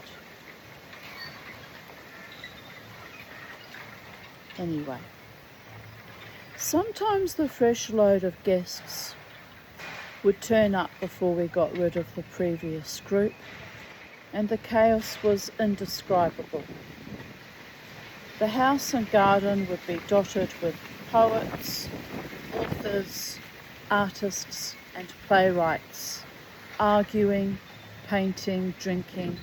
Speaker 1: Anyway, sometimes the fresh load of guests would turn up before we got rid of the previous group, and the chaos was indescribable. The house and garden would be dotted with poets, authors, artists and playwrights, arguing, painting, drinking,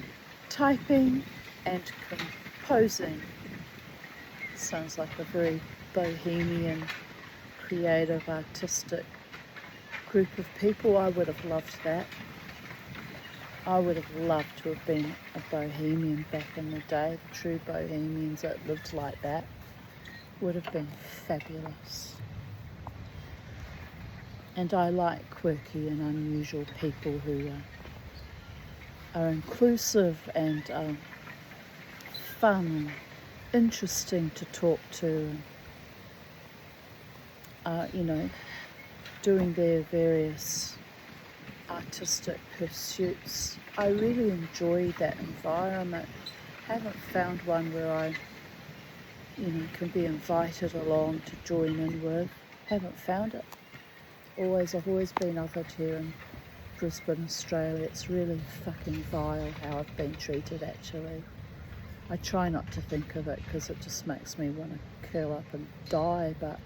Speaker 1: typing and composing. Sounds like a very bohemian, creative, artistic group of people. I would have loved that. I would have loved to have been a bohemian back in the day. The true bohemians that lived like that would have been fabulous. And I like quirky and unusual people who are inclusive and fun and interesting to talk to, you know, doing their various artistic pursuits. I really enjoy that environment. Haven't found one where I, you know, can be invited along to join in with. Haven't found it. I've always been othered here in Brisbane, Australia. It's really fucking vile how I've been treated, actually. I try not to think of it because it just makes me want to curl up and die, but,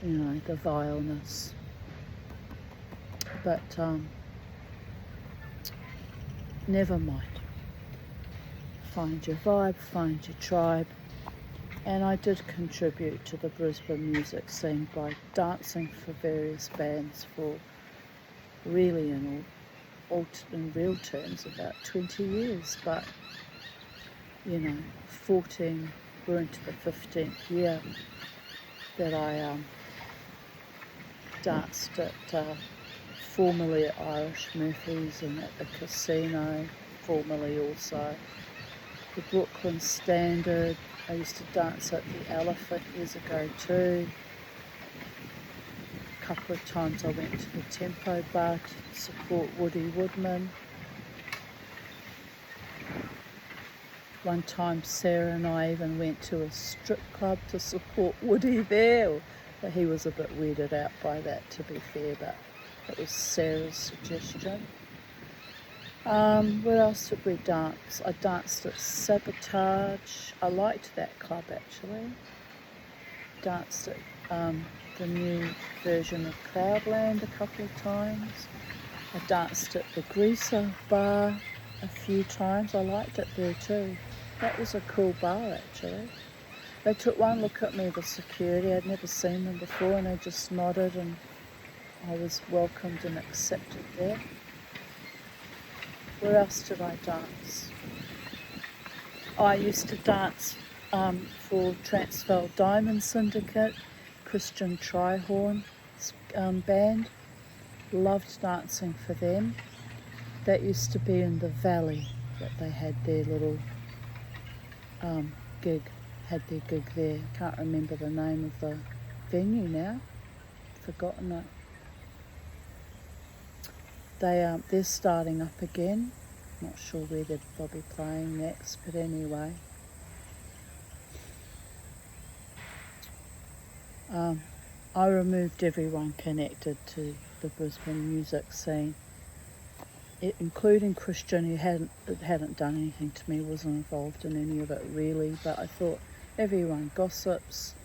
Speaker 1: you know, the vileness. But never mind. Find your vibe, find your tribe. And I did contribute to the Brisbane music scene by dancing for various bands for really in real terms about 20 years. But, you know, 14, we're into the 15th year that I danced at formerly at Irish Murphy's and at the casino, formerly also the Brooklyn Standard. I used to dance at the Elephant years ago too. A couple of times I went to the Tempo Bar to support Woody Woodman. One time Sarah and I even went to a strip club to support Woody there. But he was a bit weirded out by that, to be fair, but it was Sarah's suggestion. Where else did we dance? I danced at Sabotage. I liked that club, actually. Danced at the new version of Cloudland a couple of times. I danced at the Greaser Bar a few times. I liked it there too. That was a cool bar, actually. They took one look at me, the security. I'd never seen them before, and they just nodded, and I was welcomed and accepted there. Where else did I dance? I used to dance for Transvaal Diamond Syndicate, Christian Trihorn band. Loved dancing for them. That used to be in the Valley, that they had their little gig, had their gig there. Can't remember the name of the venue now. Forgotten it. they're starting up again. Not sure where they'll be playing next, but anyway. I removed everyone connected to the Brisbane music scene, including Christian, who hadn't done anything to me, wasn't involved in any of it really, but I thought everyone gossips,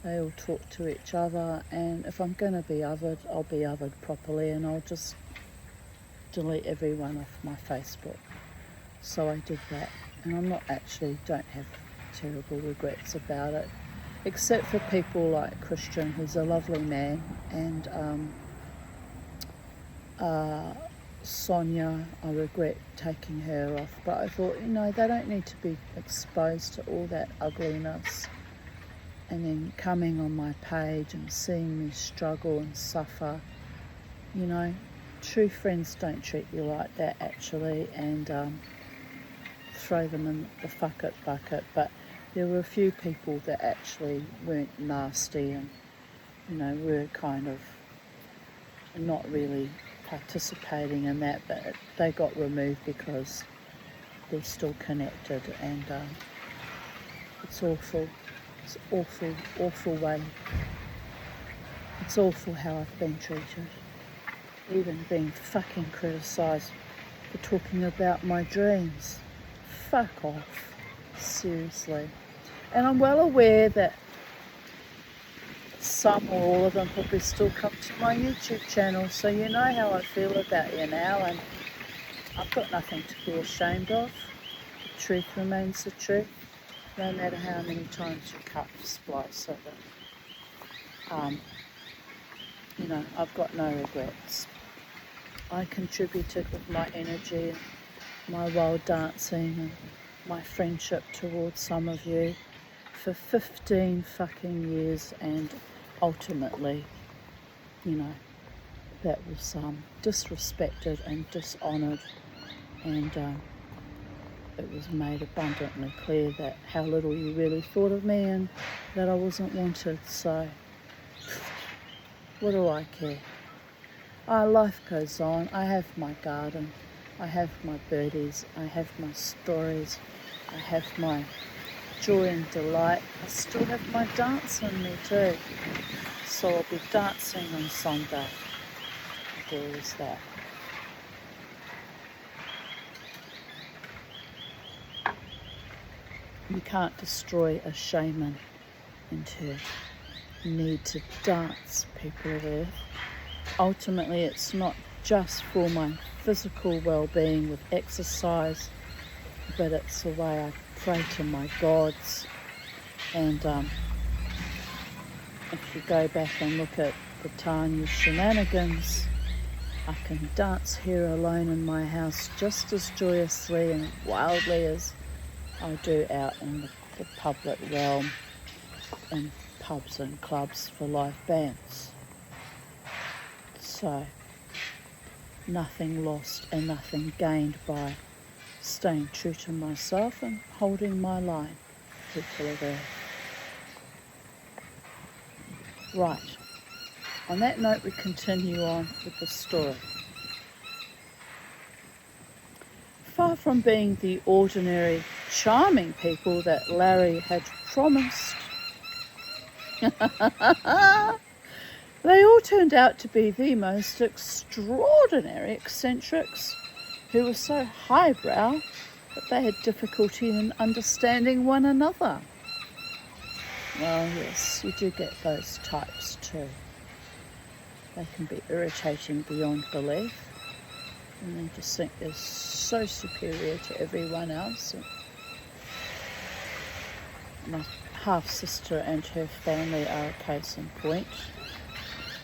Speaker 1: they all talk to each other, and if I'm going to be othered, I'll be othered properly, and I'll just delete everyone off my Facebook. So I did that, and don't have terrible regrets about it, except for people like Christian, who's a lovely man, and Sonia, I regret taking her off, but I thought, they don't need to be exposed to all that ugliness and then coming on my page and seeing me struggle and suffer. True friends don't treat you like that, actually, and throw them in the fuck it bucket. But there were a few people that actually weren't nasty and were kind of not really participating in that, but they got removed because they're still connected, and it's awful. It's awful way. It's awful how I've been treated, even being fucking criticised for talking about my dreams. Fuck off, seriously. And I'm well aware that some or all of them probably still come to my YouTube channel, so you know how I feel about you now, and I've got nothing to be ashamed of. The truth remains the truth, no matter how many times you cut and splice it. I've got no regrets. I contributed with my energy and my wild dancing and my friendship towards some of you for 15 fucking years, and ultimately, that was disrespected and dishonoured, and it was made abundantly clear that how little you really thought of me and that I wasn't wanted. So what do I care? Life goes on. I have my garden, I have my birdies, I have my stories, I have my joy and delight. I still have my dance in me too, so I'll be dancing on Sunday. There is that. You can't destroy a shaman and her need to dance, people of Earth. Ultimately, it's not just for my physical well-being with exercise, but it's the way I pray to my gods. And if you go back and look at the Tanya's shenanigans, I can dance here alone in my house just as joyously and wildly as I do out in the public realm, in pubs and clubs for live bands. So, nothing lost and nothing gained by staying true to myself and holding my line, people of Earth. Right, on that note, we continue on with the story. Far from being the ordinary, charming people that Larry had promised, they all turned out to be the most extraordinary eccentrics who were so highbrow that they had difficulty in understanding one another. Well, yes, you do get those types too. They can be irritating beyond belief, and they just think they're so superior to everyone else. My half-sister and her family are a case in point.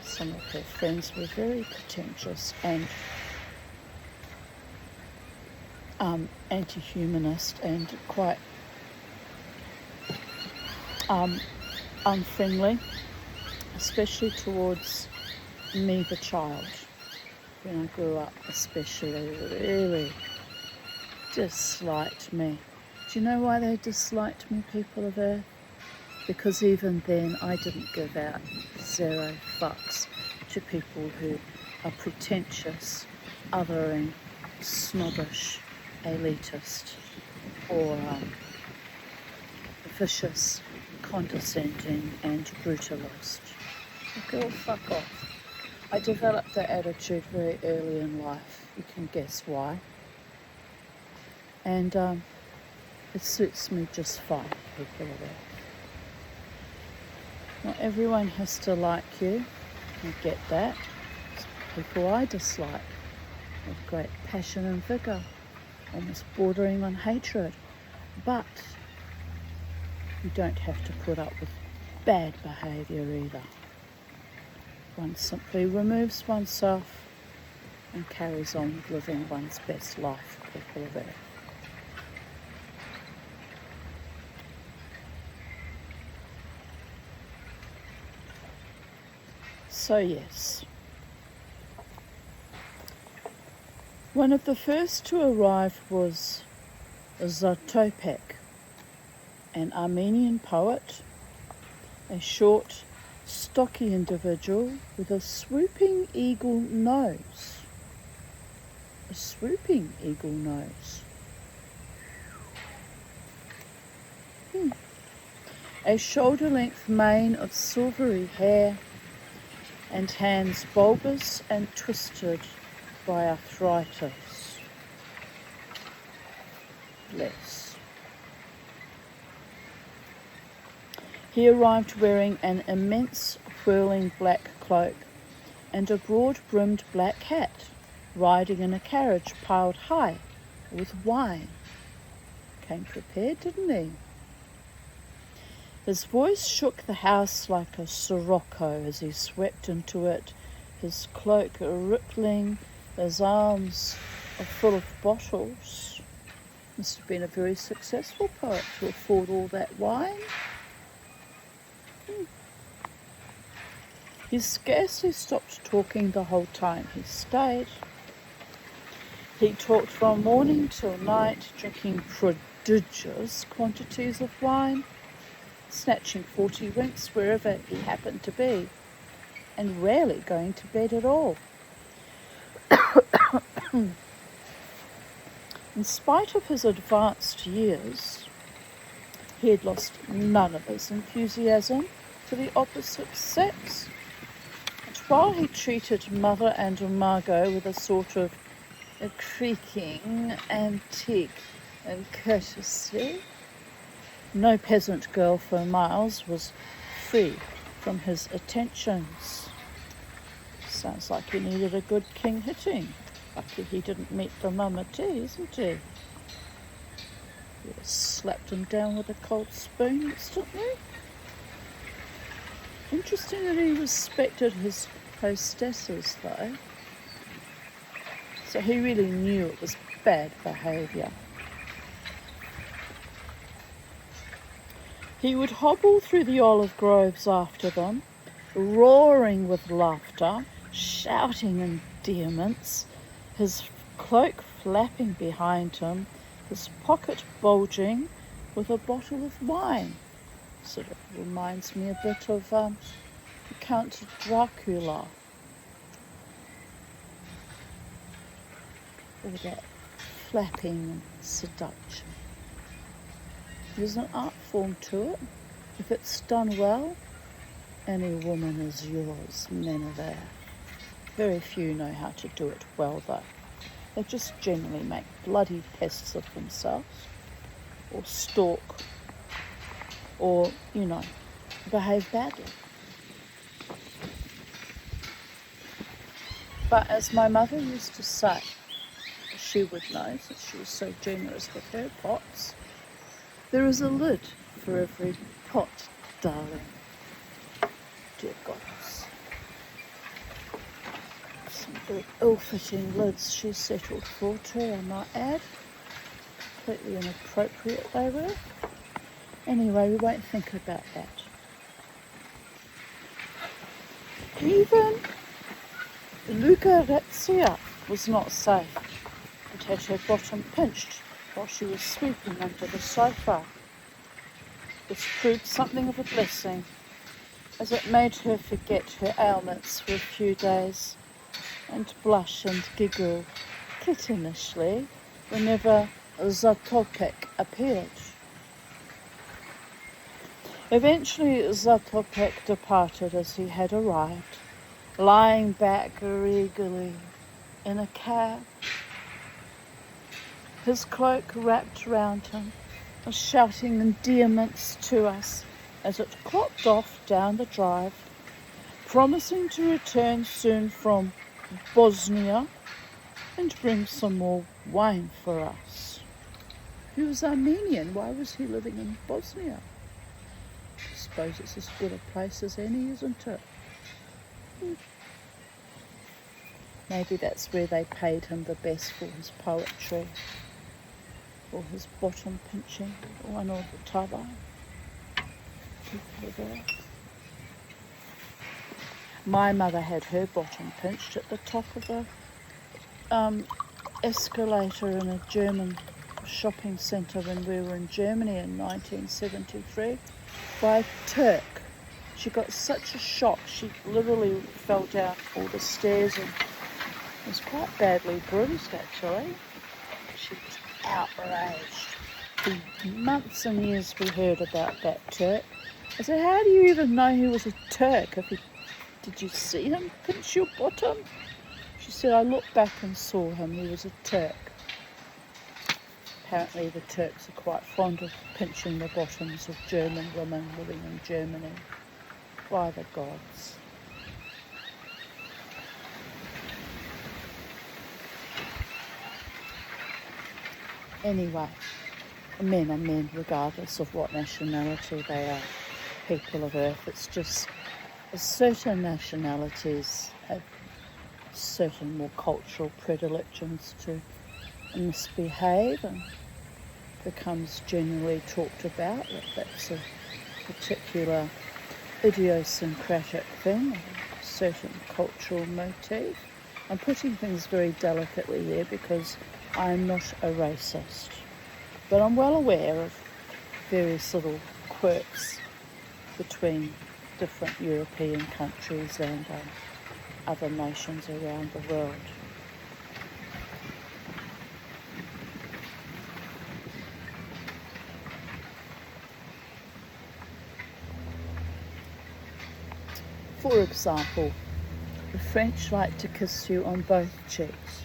Speaker 1: Some of her friends were very pretentious and anti-humanist and quite unfriendly, especially towards me, the child. When I grew up, especially, they really disliked me. Do you know why they disliked me, people of Earth? Because even then I didn't give out zero fucks to people who are pretentious othering, snobbish, elitist, or vicious, condescending and brutalist. Girl, fuck off. I developed that attitude very early in life. You can guess why. And it suits me just fine, people are there. Not everyone has to like you. I get that. It's people I dislike with great passion and vigour, almost bordering on hatred. But you don't have to put up with bad behaviour either. One simply removes oneself and carries on with living one's best life, people are there. So yes, one of the first to arrive was Tortoise, an Armenian poet, a short, stocky individual with a swooping eagle nose. A swooping eagle nose. A shoulder-length mane of silvery hair, and hands bulbous and twisted by arthritis. Bless. He arrived wearing an immense whirling black cloak and a broad-brimmed black hat, riding in a carriage piled high with wine. Came prepared, didn't he? His voice shook the house like a sirocco as he swept into it, his cloak rippling, his arms full of bottles. Must have been a very successful poet to afford all that wine. He scarcely stopped talking the whole time he stayed. He talked from morning till night, drinking prodigious quantities of wine, snatching 40 winks wherever he happened to be, and rarely going to bed at all. In spite of his advanced years, he had lost none of his enthusiasm for the opposite sex. And while he treated Mother and Margot with a sort of a creaking antique and courtesy, no peasant girl for miles was free from his attentions. Sounds like he needed a good king hitting. Lucky he didn't meet the mama tea, isn't he? He slapped him down with a cold spoon instantly. Interesting that he respected his hostesses, though. So he really knew it was bad behaviour. He would hobble through the olive groves after them, roaring with laughter, shouting endearments, his cloak flapping behind him, his pocket bulging with a bottle of wine. Sort of reminds me a bit of Count Dracula. All that flapping and seduction. There's an art form to it. If it's done well, any woman is yours, men are there. Very few know how to do it well, though. They just generally make bloody pests of themselves, or stalk, or, behave badly. But as my mother used to say, she would know since she was so generous with her pots, there is a lid for every pot, darling. Dear goddess. Some very ill-fitting lids she settled for too, I might add. Completely inappropriate they were. Anyway, we won't think about that. Even Lucrezia was not safe. It had her bottom pinched while she was sweeping under the sofa. This proved something of a blessing, as it made her forget her ailments for a few days and blush and giggle kittenishly whenever Zatopek appeared. Eventually Zatopek departed as he had arrived, lying back regally in a cab, his cloak wrapped round him, shouting endearments to us as it clopped off down the drive, promising to return soon from Bosnia and bring some more wine for us. He was Armenian. Why was he living in Bosnia? I suppose it's as good a place as any, isn't it? Maybe that's where they paid him the best for his poetry, or his bottom pinching, or one or the t'other. My mother had her bottom pinched at the top of the escalator in a German shopping centre when we were in Germany in 1973 by a Turk. She got such a shock, she literally fell down all the stairs and was quite badly bruised actually. She was outraged. For months and years we heard about that Turk. I said, how do you even know he was a Turk? Did you see him pinch your bottom? She said, I looked back and saw him. He was a Turk. Apparently the Turks are quite fond of pinching the bottoms of German women living in Germany. By the gods. Anyway, men are men regardless of what nationality they are. People of Earth, it's just certain nationalities have certain more cultural predilections to misbehave, and becomes generally talked about that that's a particular idiosyncratic thing, a certain cultural motif. I'm putting things very delicately there because I'm not a racist, but I'm well aware of various little quirks between different European countries and other nations around the world. For example, the French like to kiss you on both cheeks.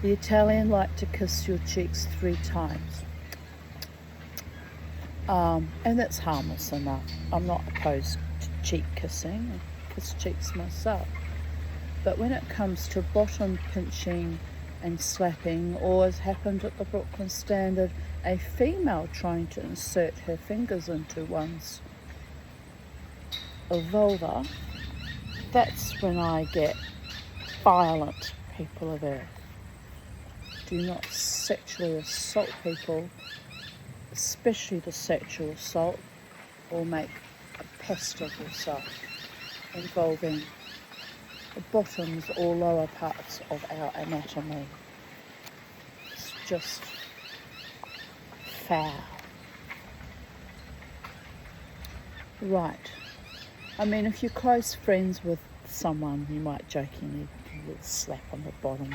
Speaker 1: The Italian like to kiss your cheeks 3 times. And that's harmless enough. I'm not opposed to cheek kissing. I kiss cheeks myself. But when it comes to bottom pinching and slapping, or as happened at the Brooklyn Standard, a female trying to insert her fingers into one's vulva, that's when I get violent, people of Earth. Do not sexually assault people, especially the sexual assault, or make a pest of yourself involving the bottoms or lower parts of our anatomy. It's just foul. Right. I mean, if you're close friends with someone, you might jokingly give a little slap on the bottom,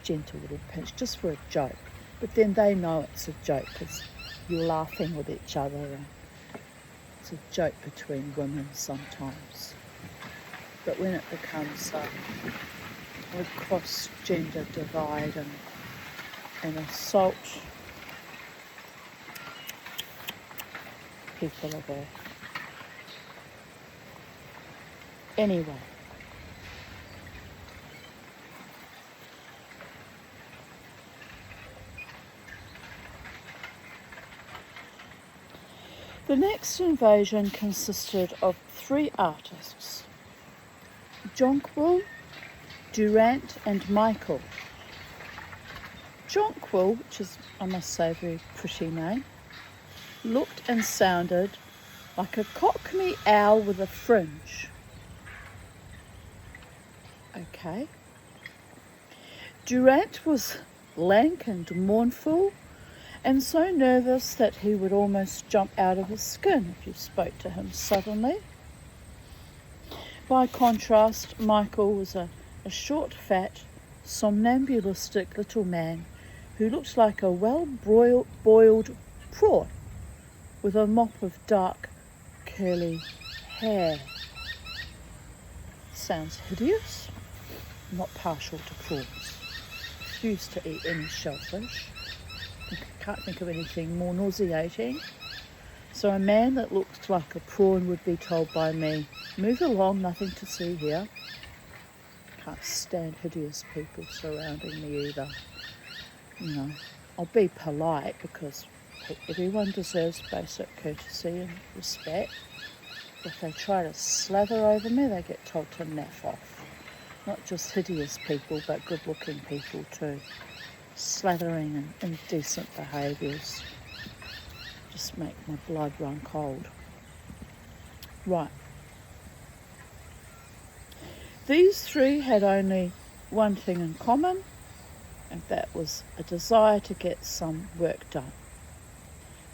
Speaker 1: gentle little pinch, just for a joke. But then they know it's a joke because you're laughing with each other, and it's a joke between women sometimes. But when it becomes a cross-gender divide and assault, people of Earth. Anyway, the next invasion consisted of 3 artists, Jonquil, Durant and Michael. Jonquil, which is, I must say, a very pretty name, looked and sounded like a cockney owl with a fringe. Okay. Durant was lank and mournful, and so nervous that he would almost jump out of his skin if you spoke to him suddenly. By contrast, Michael was a short, fat, somnambulistic little man who looked like a well-boiled prawn with a mop of dark, curly hair. Sounds hideous. I'm not partial to prawns. Refuse to eat any shellfish. Can't think of anything more nauseating. So a man that looks like a prawn would be told by me, "Move along, nothing to see here." Can't stand hideous people surrounding me either. You know, I'll be polite because everyone deserves basic courtesy and respect. If they try to slather over me, they get told to naff off. Not just hideous people, but good-looking people too. Slathering and indecent behaviours just make my blood run cold. Right. These three had only one thing in common, and that was a desire to get some work done.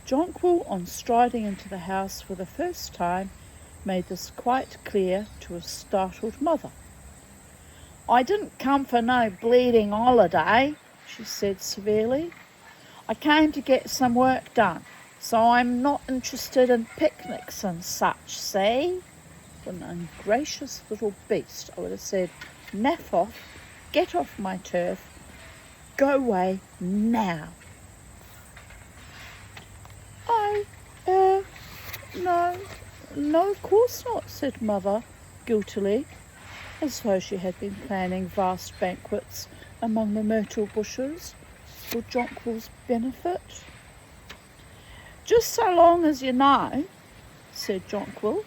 Speaker 1: Jonquil, on striding into the house for the first time, made this quite clear to a startled mother. "I didn't come for no bleeding holiday," she said severely. "I came to get some work done, so I'm not interested in picnics and such, see?" What an ungracious little beast. I would have said, "Naff off, get off my turf, go away now." No, of course not," said Mother guiltily, as though she had been planning vast banquets among the myrtle bushes for Jonquil's benefit. "Just so long as you know," said Jonquil.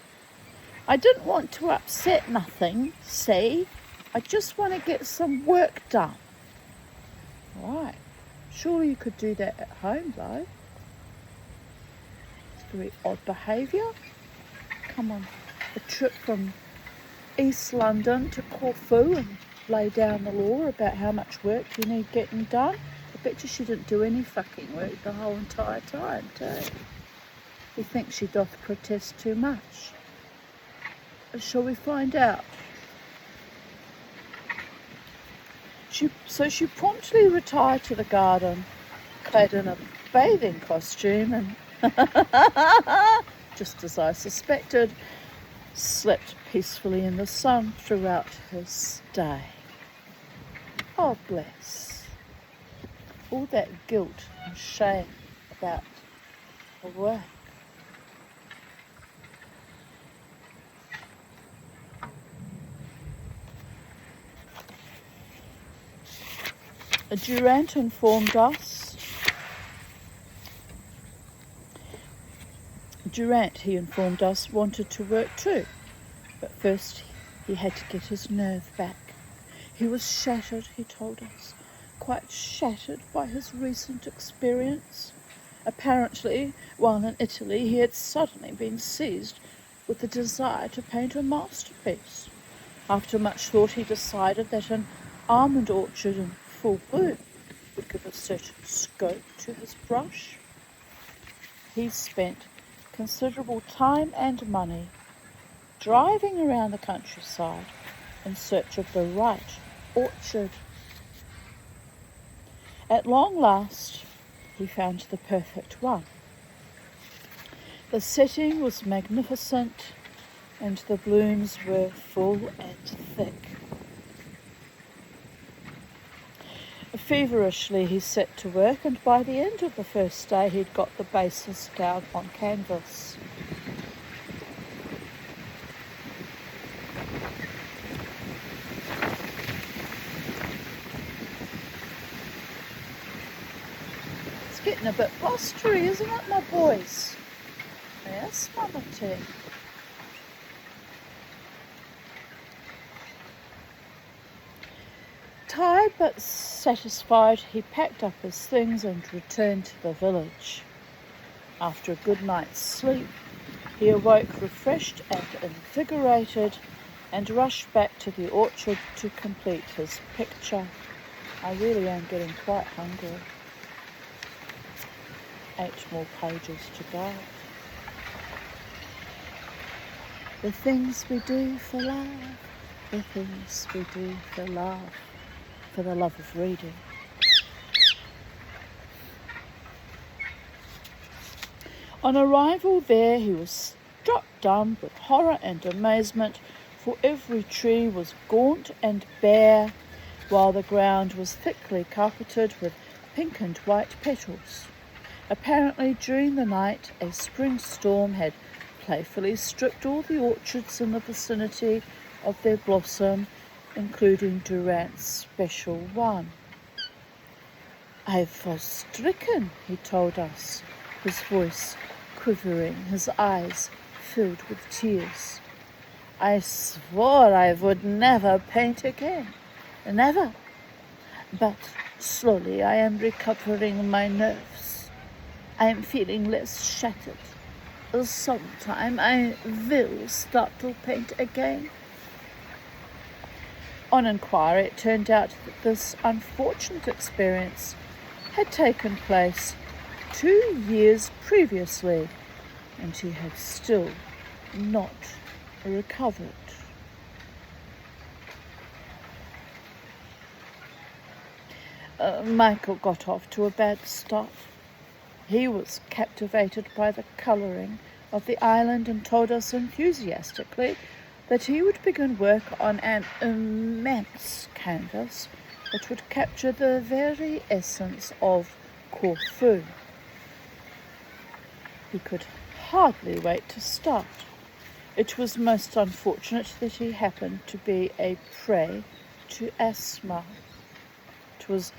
Speaker 1: "I didn't want to upset nothing, see? I just want to get some work done." Right. Surely you could do that at home, though. It's very odd behaviour. Come on, a trip from East London to Corfu and lay down the law about how much work you need getting done. I bet you she didn't do any fucking work the whole entire time, too. He thinks she doth protest too much. Shall we find out? So she promptly retired to the garden, clad in a bathing costume, and just as I suspected, slept peacefully in the sun throughout her stay. Oh, bless. All that guilt and shame about her work. Durant informed us. He informed us, wanted to work too, but first he had to get his nerve back. He was shattered, he told us, quite shattered by his recent experience. Apparently, while in Italy, he had suddenly been seized with the desire to paint a masterpiece. After much thought, he decided that an almond orchard in full bloom would give a certain scope to his brush. He spent considerable time and money driving around the countryside in search of the right orchard. At long last, he found the perfect one. The setting was magnificent and the blooms were full and thick. Feverishly he set to work, and by the end of the first day he'd got the basis down on canvas. It's getting a bit blustery, isn't it, my boys? Yes, Mama T. Tired but satisfied, he packed up his things and returned to the village. After a good night's sleep, he awoke refreshed and invigorated and rushed back to the orchard to complete his picture. I really am getting quite hungry. 8 more pages to go. The things we do for love, the things we do for love, for the love of reading. On arrival there, he was struck dumb with horror and amazement, for every tree was gaunt and bare, while the ground was thickly carpeted with pink and white petals. Apparently, during the night, a spring storm had playfully stripped all the orchards in the vicinity of their blossom, including Durant's special one. "I was stricken," he told us, his voice quivering, his eyes filled with tears. "I swore I would never paint again, never. But slowly I am recovering my nerves. I am feeling less shattered. Sometime I will start to paint again." On inquiry, it turned out that this unfortunate experience had taken place 2 years previously, and he had still not recovered. Michael got off to a bad start. He was captivated by the colouring of the island and told us enthusiastically that he would begin work on an immense canvas that would capture the very essence of Corfu. He could hardly wait to start. It was most unfortunate that he happened to be a prey to asthma. It was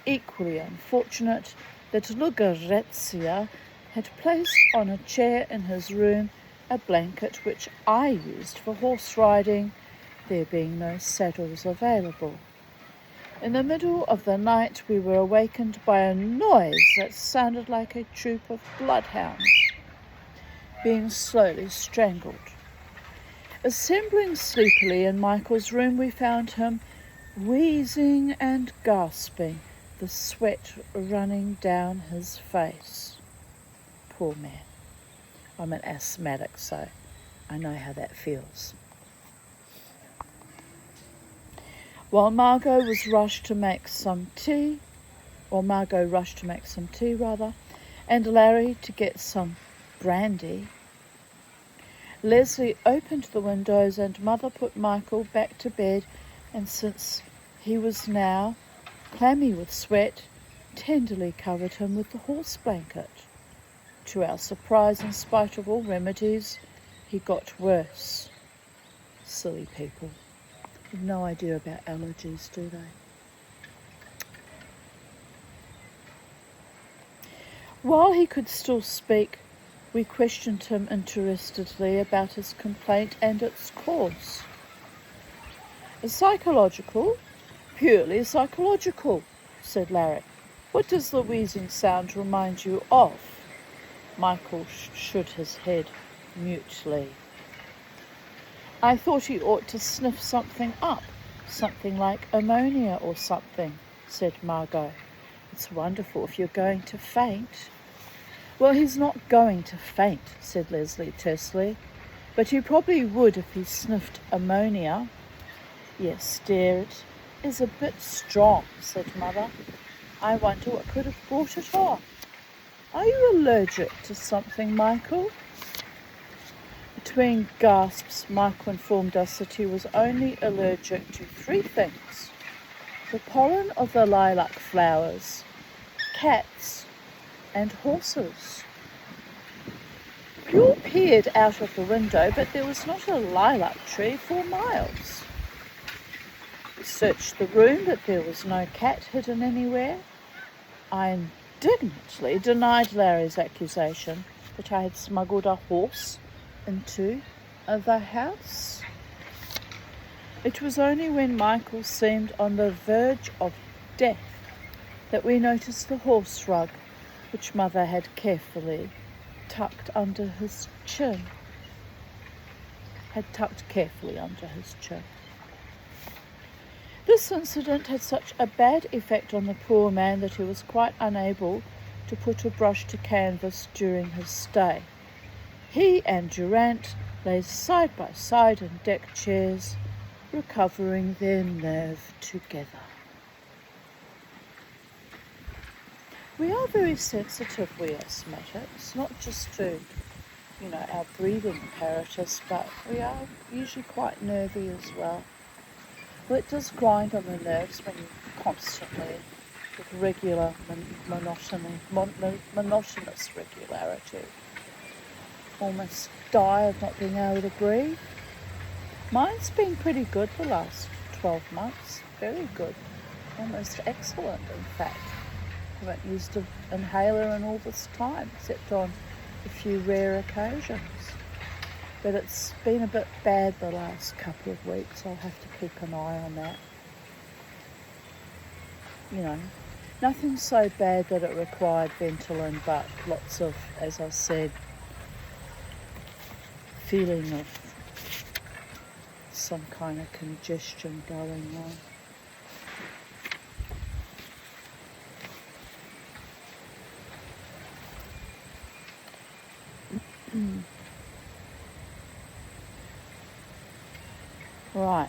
Speaker 1: equally unfortunate that Lucrezia had placed on a chair in his room a blanket which I used for horse riding, there being no saddles available. In the middle of the night we were awakened by a noise that sounded like a troop of bloodhounds being slowly strangled. Assembling sleepily in Michael's room, we found him wheezing and gasping, the sweat running down his face. Poor man. I'm an asthmatic, so I know how that feels. While Margot rushed to make some tea, and Larry to get some brandy, Leslie opened the windows and Mother put Michael back to bed, and since he was now clammy with sweat, tenderly covered him with the horse blanket. To our surprise, in spite of all remedies, he got worse. Silly people. Have no idea about allergies, do they? While he could still speak, we questioned him interestedly about his complaint and its cause. "Psychological, purely psychological," said Larry. "What does the wheezing sound remind you of?" Michael shook his head mutely. "I thought he ought to sniff something up, something like ammonia or something," said Margot. "It's wonderful if you're going to faint." "Well, he's not going to faint," said Leslie tersely, "but he probably would if he sniffed ammonia." "Yes, dear, it is a bit strong," said Mother. "I wonder what could have brought it on. Are you allergic to something, Michael?" Between gasps, Michael informed us that he was only allergic to 3 things: the pollen of the lilac flowers, cats, and horses. We all peered out of the window, but there was not a lilac tree for miles. We searched the room, but there was no cat hidden anywhere. I indignantly denied Larry's accusation that I had smuggled a horse into the house. It was only when Michael seemed on the verge of death that we noticed the horse rug, which Mother had carefully tucked under his chin. This incident had such a bad effect on the poor man that he was quite unable to put a brush to canvas during his stay. He and Durant lay side by side in deck chairs, recovering their nerve together. We are very sensitive, we asthmatics, not just to, our breathing apparatus, but we are usually quite nervy as well. Well, it does grind on the nerves when you constantly, with regular monotonous regularity, almost die of not being able to breathe. Mine's been pretty good the last 12 months, very good, almost excellent in fact. I haven't used an inhaler in all this time, except on a few rare occasions. But it's been a bit bad the last couple of weeks. I'll have to keep an eye on that. Nothing so bad that it required Ventolin, but lots of, as I said, feeling of some kind of congestion going on. Right.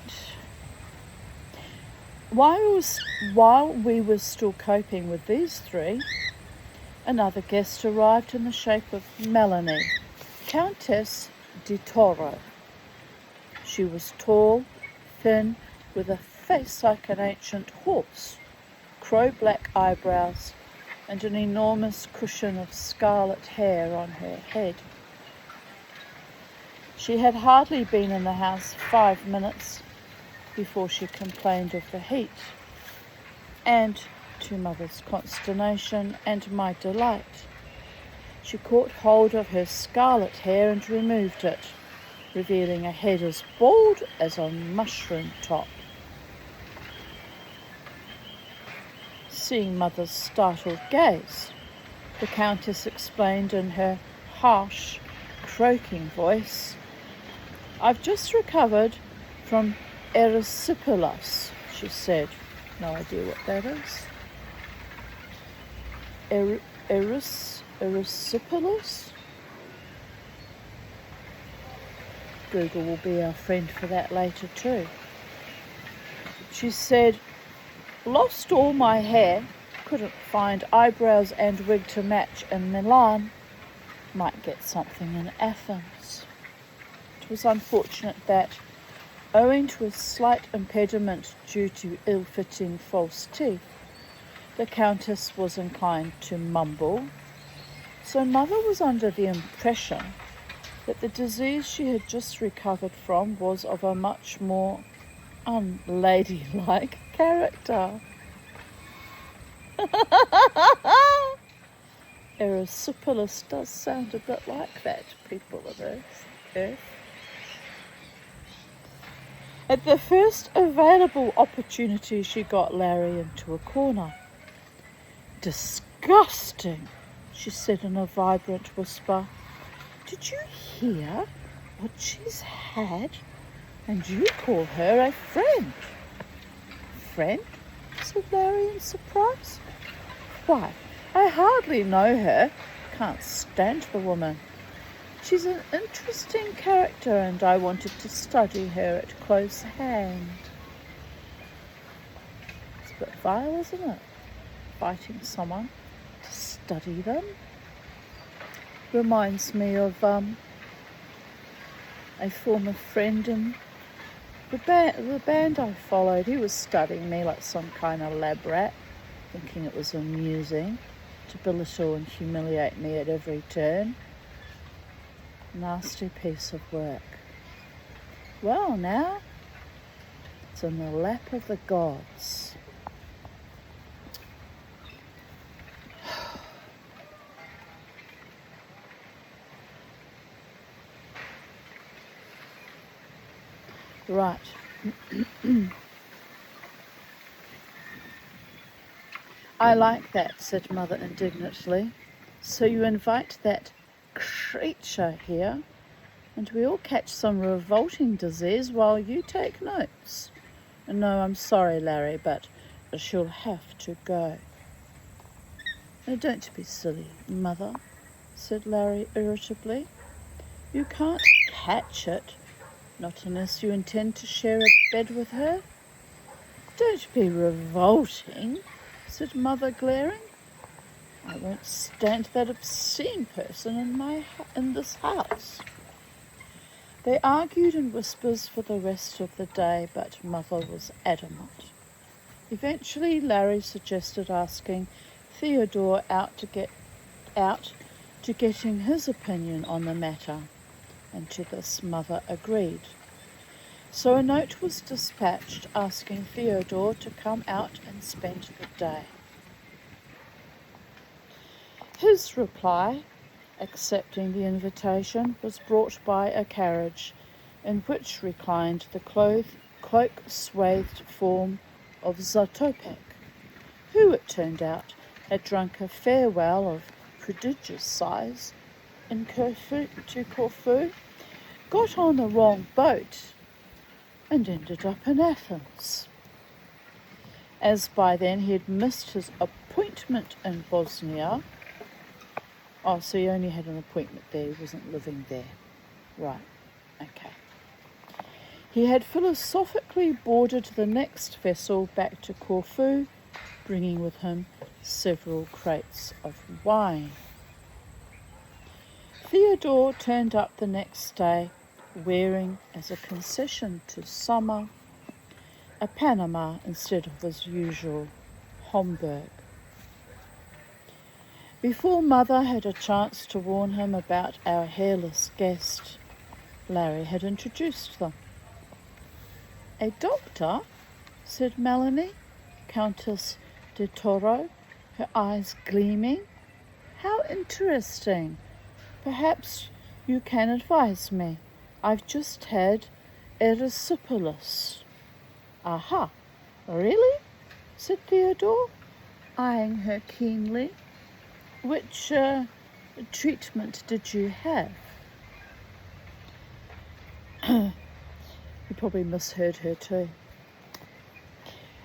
Speaker 1: While we were still coping with these three, another guest arrived in the shape of Melanie, Countess di Toro. She was tall, thin, with a face like an ancient horse, crow-black eyebrows, and an enormous cushion of scarlet hair on her head. She had hardly been in the house 5 minutes before she complained of the heat, and, to Mother's consternation and my delight, she caught hold of her scarlet hair and removed it, revealing a head as bald as a mushroom top. Seeing Mother's startled gaze, the Countess explained in her harsh, croaking voice, "I've just recovered from erysipelas," she said. No idea what that is. Erysipelas? Google will be our friend for that later too. She said, "Lost all my hair, couldn't find eyebrows and wig to match in Milan. Might get something in Athens." It was unfortunate that, owing to a slight impediment due to ill-fitting false teeth, the Countess was inclined to mumble, so Mother was under the impression that the disease she had just recovered from was of a much more unladylike character. Erysipelas does sound a bit like that, people of Earth. At the first available opportunity, she got Larry into a corner. "Disgusting," she said in a vibrant whisper. "Did you hear what she's had? And you call her a friend." "Friend?" said Larry in surprise. "Why, I hardly know her. Can't stand the woman. She's an interesting character and I wanted to study her at close hand." It's a bit vile, isn't it? Fighting someone to study them. Reminds me of a former friend in the band I followed. He was studying me like some kind of lab rat, thinking it was amusing to belittle and humiliate me at every turn. Nasty piece of work. Well, now it's in the lap of the gods. Right. "I like that," said Mother indignantly. "So you invite that creature here, and we all catch some revolting disease while you take notes. No, I'm sorry, Larry, but she'll have to go." "Oh, don't be silly, Mother," said Larry irritably. You can't catch it, not unless you intend to share a bed with her. Don't be revolting, said Mother, glaring. I won't stand that obscene person in this house. They argued in whispers for the rest of the day, but Mother was adamant. Eventually, Larry suggested asking Theodore out to getting his opinion on the matter, and to this Mother agreed. So a note was dispatched asking Theodore to come out and spend the day. His reply, accepting the invitation, was brought by a carriage in which reclined the cloak-swathed form of Zatopek, who, it turned out, had drunk a farewell of prodigious size to Corfu, got on the wrong boat, and ended up in Athens. As by then he had missed his appointment in Bosnia. Oh, so he only had an appointment there, he wasn't living there. Right, okay. He had philosophically boarded the next vessel back to Corfu, bringing with him several crates of wine. Theodore turned up the next day, wearing, as a concession to summer, a Panama instead of his usual Homburg. Before Mother had a chance to warn him about our hairless guest, Larry had introduced them. A doctor, said Melanie, Countess de Toro, her eyes gleaming. How interesting. Perhaps you can advise me. I've just had erysipelas. Aha, really? Said Theodore, eyeing her keenly. Which treatment did you have? You probably misheard her too.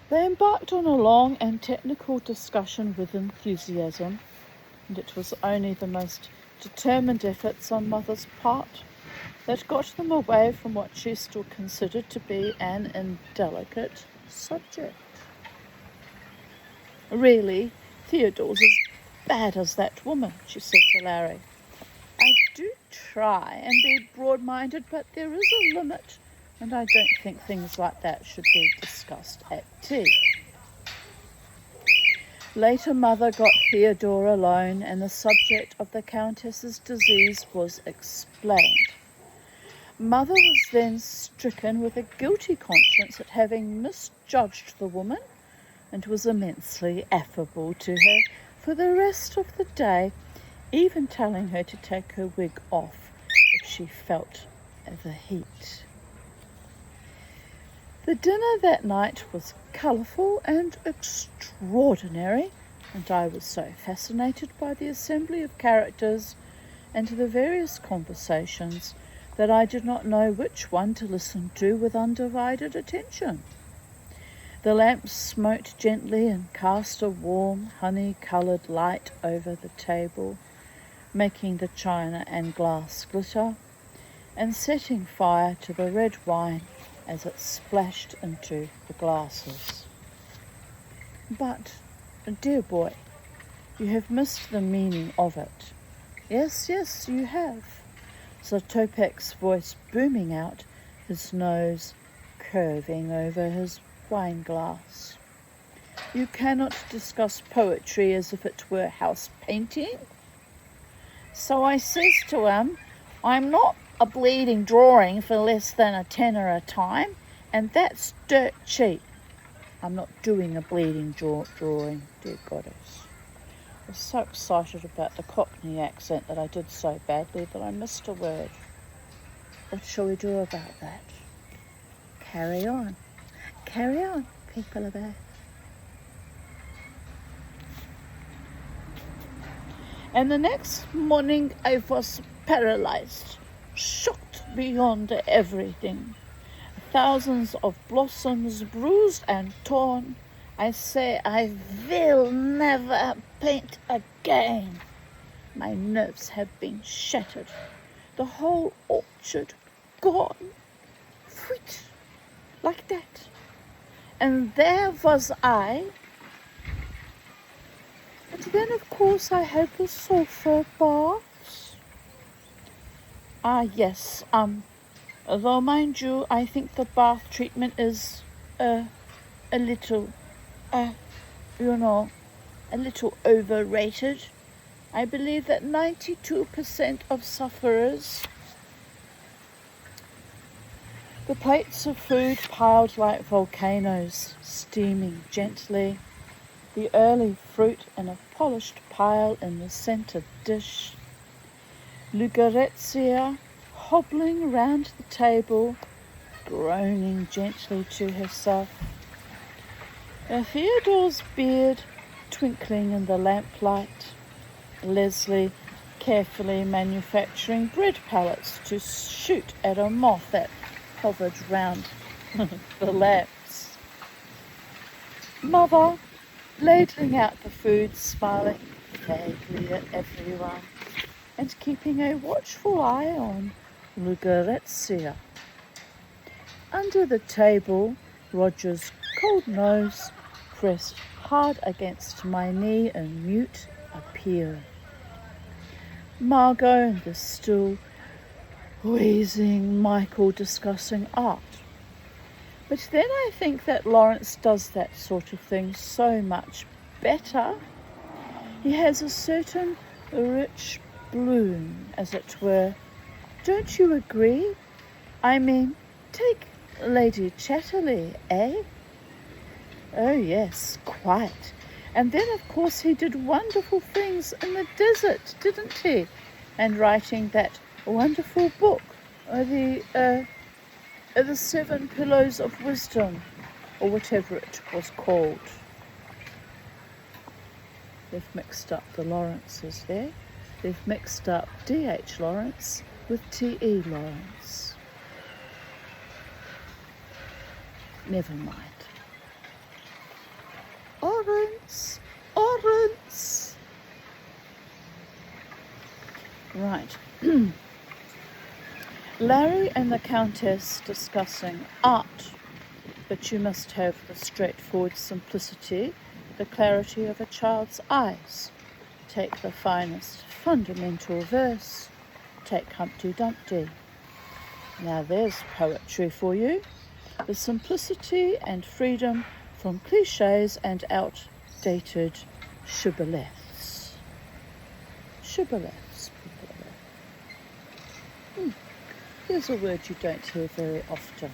Speaker 1: They embarked on a long and technical discussion with enthusiasm, and it was only the most determined efforts on Mother's part that got them away from what she still considered to be an indelicate subject. Really, Theodore's as bad as that woman, she said to Larry. I do try and be broad-minded, but there is a limit, and I don't think things like that should be discussed at tea. Later, Mother got Theodore alone, and the subject of the Countess's disease was explained. Mother was then stricken with a guilty conscience at having misjudged the woman, and was immensely affable to her for the rest of the day, even telling her to take her wig off if she felt the heat. The dinner that night was colourful and extraordinary, and I was so fascinated by the assembly of characters and the various conversations that I did not know which one to listen to with undivided attention. The lamps smoked gently and cast a warm, honey-coloured light over the table, making the china and glass glitter, and setting fire to the red wine as it splashed into the glasses. But, dear boy, you have missed the meaning of it. Yes, you have, Zatopek's voice booming out, his nose curving over his wine glass. You cannot discuss poetry as if it were house painting. So I says to him, I'm not a bleeding drawing for less than a tenner a time, and that's dirt cheap. I'm not doing a bleeding drawing, dear goddess. I was so excited about the Cockney accent that I did so badly that I missed a word. What shall we do about that? Carry on. Carry on, people of Earth. And the next morning I was paralyzed, shocked beyond everything. Thousands of blossoms bruised and torn. I say I will never paint again. My nerves have been shattered. the whole orchard gone, Phuit, like that. And there was I. And then, of course, I had the sulphur baths. Ah, yes, though mind you, I think the bath treatment is a little, you know, a little overrated. I believe that 92% of sufferers, the plates of food piled like volcanoes, steaming gently, the early fruit in a polished pile in the centre dish, Lucrezia hobbling round the table, groaning gently to herself, Theodore's beard twinkling in the lamplight, Leslie carefully manufacturing bread pellets to shoot at a moth that hovered round the lamps, Mother ladling out the food, smiling vaguely at everyone, and keeping a watchful eye on Lucrezia. Under the table, Roger's cold nose pressed hard against my knee in mute appeal. Margot and the still wheezing Michael discussing art. But then I think that Lawrence does that sort of thing so much better. He has a certain rich bloom, as it were. Don't you agree? I mean, take Lady Chatterley, eh? Oh yes, quite. And then, of course, he did wonderful things in the desert, didn't he? And writing that wonderful book, the 7 Pillows of Wisdom, or whatever it was called. They've mixed up the Lawrences there. They've mixed up D.H. Lawrence with T.E. Lawrence. Never mind. Lawrence. Right. Larry and the Countess discussing art, but you must have the straightforward simplicity, the clarity of a child's eyes. Take the finest fundamental verse. Take Humpty Dumpty. Now there's poetry for you. The simplicity and freedom from cliches and outdated shibboleths. Shibboleths. Here's a word you don't hear very often.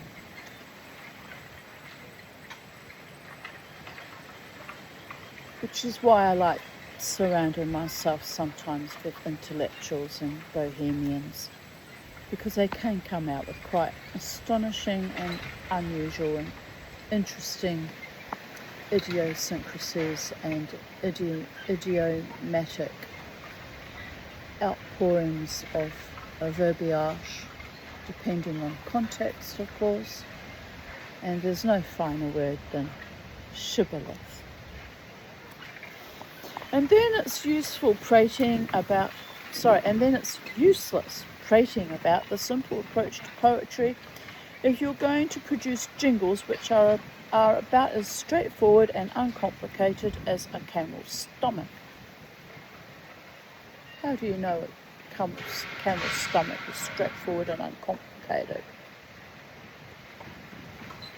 Speaker 1: Which is why I like surrounding myself sometimes with intellectuals and bohemians, because they can come out with quite astonishing and unusual and interesting idiosyncrasies and idiomatic outpourings of verbiage, depending on context, of course. And there's no finer word than shibboleth. And then it's useless prating about the simple approach to poetry if you're going to produce jingles which are about as straightforward and uncomplicated as a camel's stomach. How do you know a camel's stomach is straightforward and uncomplicated?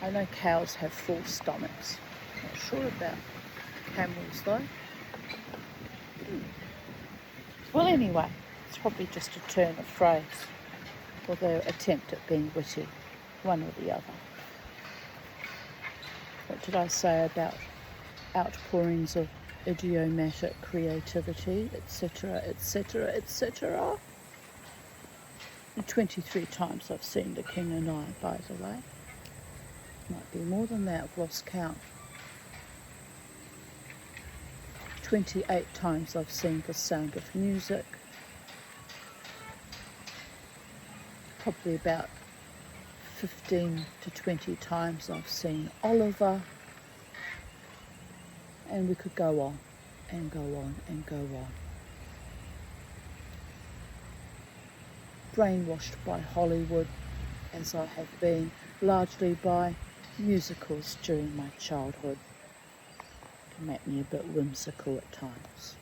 Speaker 1: I know cows have full stomachs. Not sure about camels though. Well, anyway, it's probably just a turn of phrase, or their attempt at being witty, one or the other. What did I say about outpourings of idiomatic creativity, etc., etc., etc.? 23 times I've seen The King and I, by the way. Might be more than that, I've lost count. 28 times I've seen The Sound of Music. Probably about 15 to 20 times I've seen Oliver. And we could go on and go on and go on. brainwashed by Hollywood, as I have been largely by musicals during my childhood. It can make me a bit whimsical at times.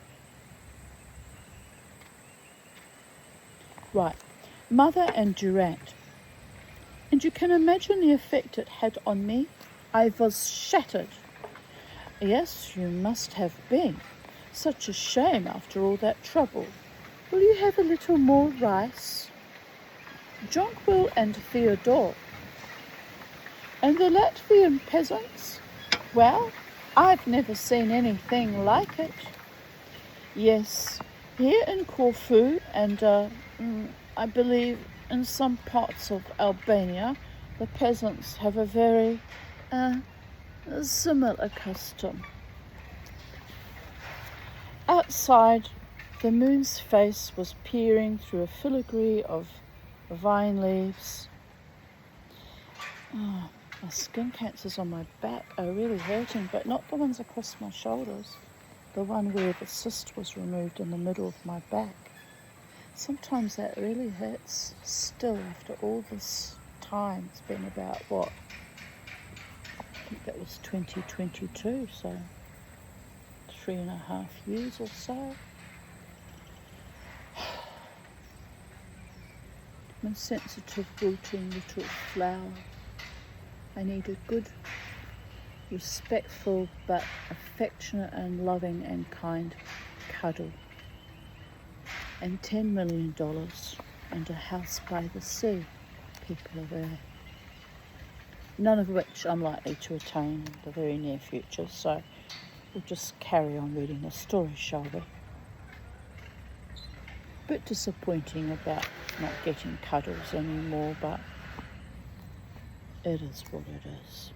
Speaker 1: Right, Mother and Durant. And you can imagine the effect it had on me. I was shattered. Yes, you must have been. Such a shame after all that trouble. Will you have a little more rice? Jonquil and Theodore. And the Latvian peasants? Well, I've never seen anything like it. Yes, here in Corfu and I believe in some parts of Albania, the peasants have a very similar custom. Outside, the moon's face was peering through a filigree of vine leaves. Oh, my skin cancers on my back are really hurting, but not the ones across my shoulders. The one where the cyst was removed in the middle of my back. Sometimes that really hurts still after all this time. It's been about, what? I think that was 2022, so 3.5 years or so. I'm a sensitive, wilting little flower. I need a good, respectful, but affectionate and loving and kind cuddle. And $10 million and a house by the sea, people of Earth. None of which I'm likely to attain in the very near future, so we'll just carry on reading the story, shall we? Bit disappointing about not getting cuddles anymore, but it is what it is.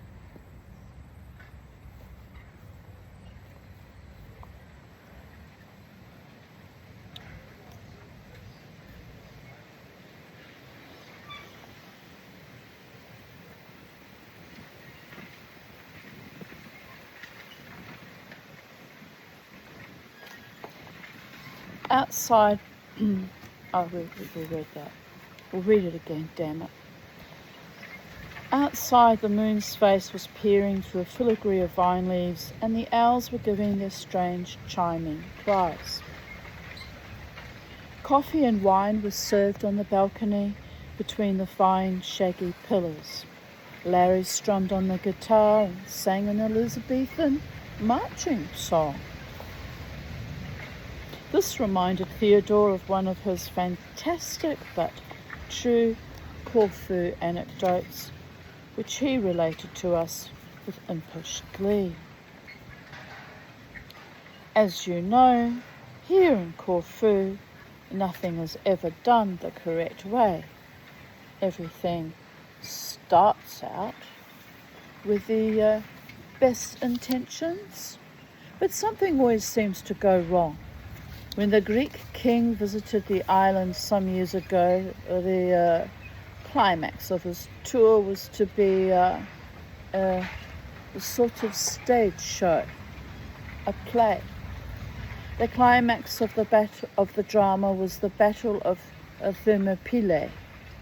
Speaker 1: Outside, we'll read that. We'll read it again, damn it. Outside, the moon's face was peering through a filigree of vine leaves, and the owls were giving their strange, chiming cries. Coffee and wine was served on the balcony between the fine, shaggy pillars. Larry strummed on the guitar and sang an Elizabethan marching song. This reminded Theodore of one of his fantastic but true Corfu anecdotes, which he related to us with impish glee. As you know, here in Corfu, nothing is ever done the correct way. Everything starts out with the best intentions, but something always seems to go wrong. When the Greek king visited the island some years ago, the climax of his tour was to be a sort of stage show, a play. The climax of the drama was the Battle of Thermopylae,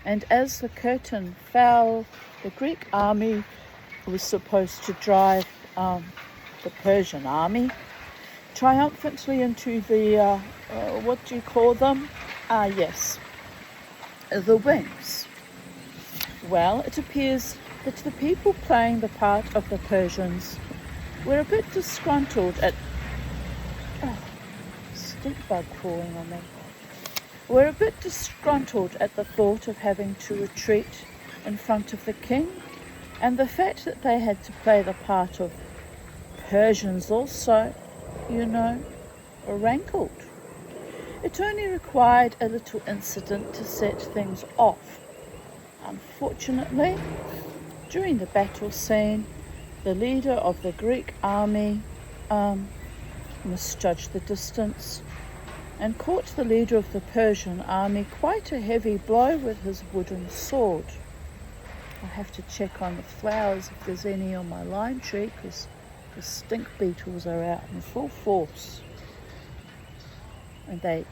Speaker 1: and as the curtain fell, the Greek army was supposed to drive the Persian army triumphantly into the, what do you call them? Yes, the wings. Well, it appears that the people playing the part of the Persians were a bit disgruntled at... stink bug crawling on me. Were a bit disgruntled at the thought of having to retreat in front of the king, and the fact that they had to play the part of Persians also, rankled. It only required a little incident to set things off. Unfortunately, during the battle scene, the leader of the Greek army misjudged the distance and caught the leader of the Persian army quite a heavy blow with his wooden sword. I'll have to check on the flowers if there's any on my lime tree, because the stink beetles are out in full force. And they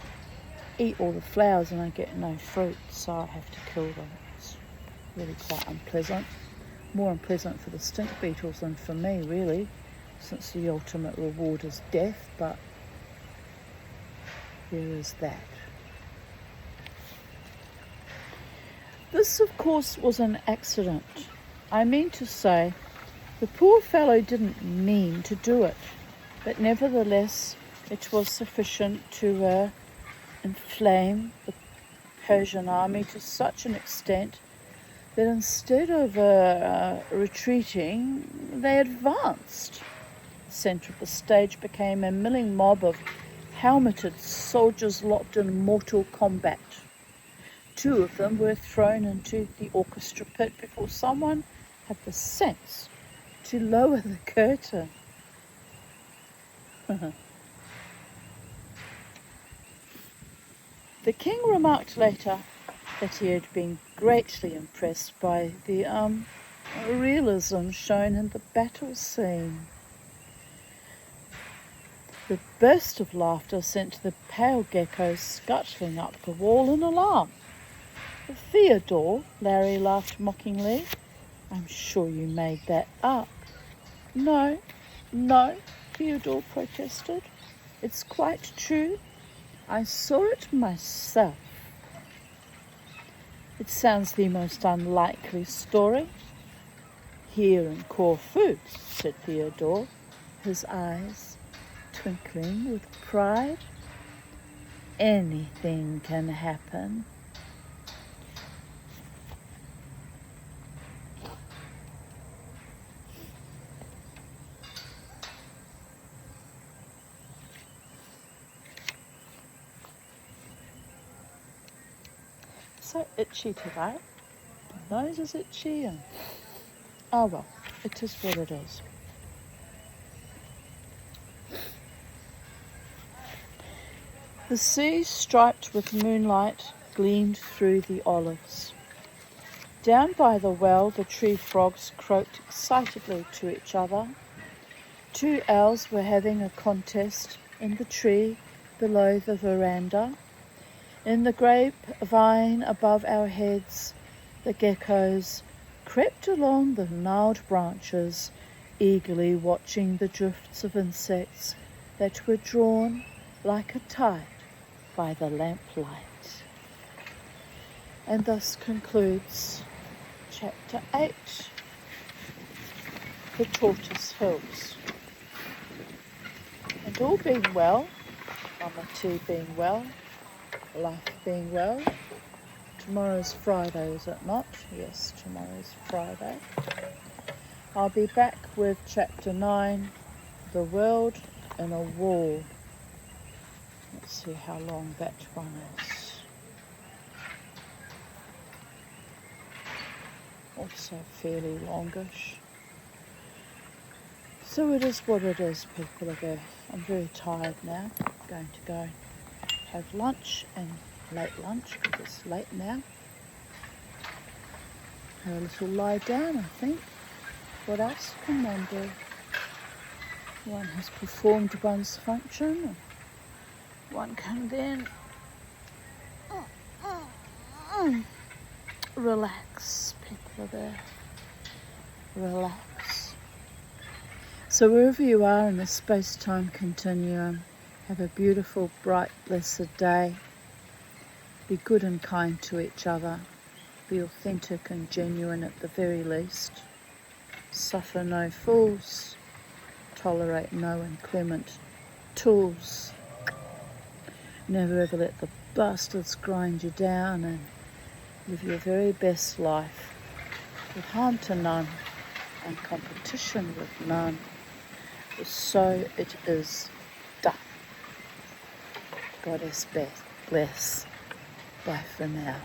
Speaker 1: eat all the flowers and I get no fruit, so I have to kill them. It's really quite unpleasant. More unpleasant for the stink beetles than for me, really, since the ultimate reward is death, but there is that. This, of course, was an accident. I mean to say, the poor fellow didn't mean to do it, but nevertheless it was sufficient to inflame the Persian army to such an extent that instead of retreating, they advanced. The centre of the stage became a milling mob of helmeted soldiers locked in mortal combat. 2 of them were thrown into the orchestra pit before someone had the sense to lower the curtain. The king remarked later that he had been greatly impressed by the realism shown in the battle scene. The burst of laughter sent the pale gecko scuttling up the wall in alarm. "Theodore," Larry laughed mockingly, "I'm sure you made that up." No, Theodore protested. "It's quite true. I saw it myself." "It sounds the most unlikely story." "Here in Corfu," said Theodore, his eyes twinkling with pride, "anything can happen." So itchy today. My nose is itchy and oh well, it is what it is. The sea, striped with moonlight, gleamed through the olives. Down by the well, the tree frogs croaked excitedly to each other. 2 owls were having a contest in the tree below the veranda. In the grapevine above our heads, the geckos crept along the gnarled branches, eagerly watching the drifts of insects that were drawn like a tide by the lamplight. And thus concludes Chapter 8, The Tortoise Hills. And all being well, Mama T being well, life being well. Tomorrow's Friday, is it not? Yes, tomorrow's Friday. I'll be back with Chapter 9, The World in a Wall. Let's see how long that one is. Also fairly longish. So it is what it is, people of Earth. I'm very tired now. I'm going to go have lunch, and late lunch because it's late now. Have a little lie down, I think. What else can one do? One has performed one's function, and one can then relax, people of Earth. Relax. So wherever you are in the space-time continuum, have a beautiful, bright, blessed day. Be good and kind to each other. Be authentic and genuine at the very least. Suffer no fools. Tolerate no inclement tools. Never ever let the bastards grind you down, and live your very best life with harm to none and competition with none. So it is done. Goddess bless. Bye for now.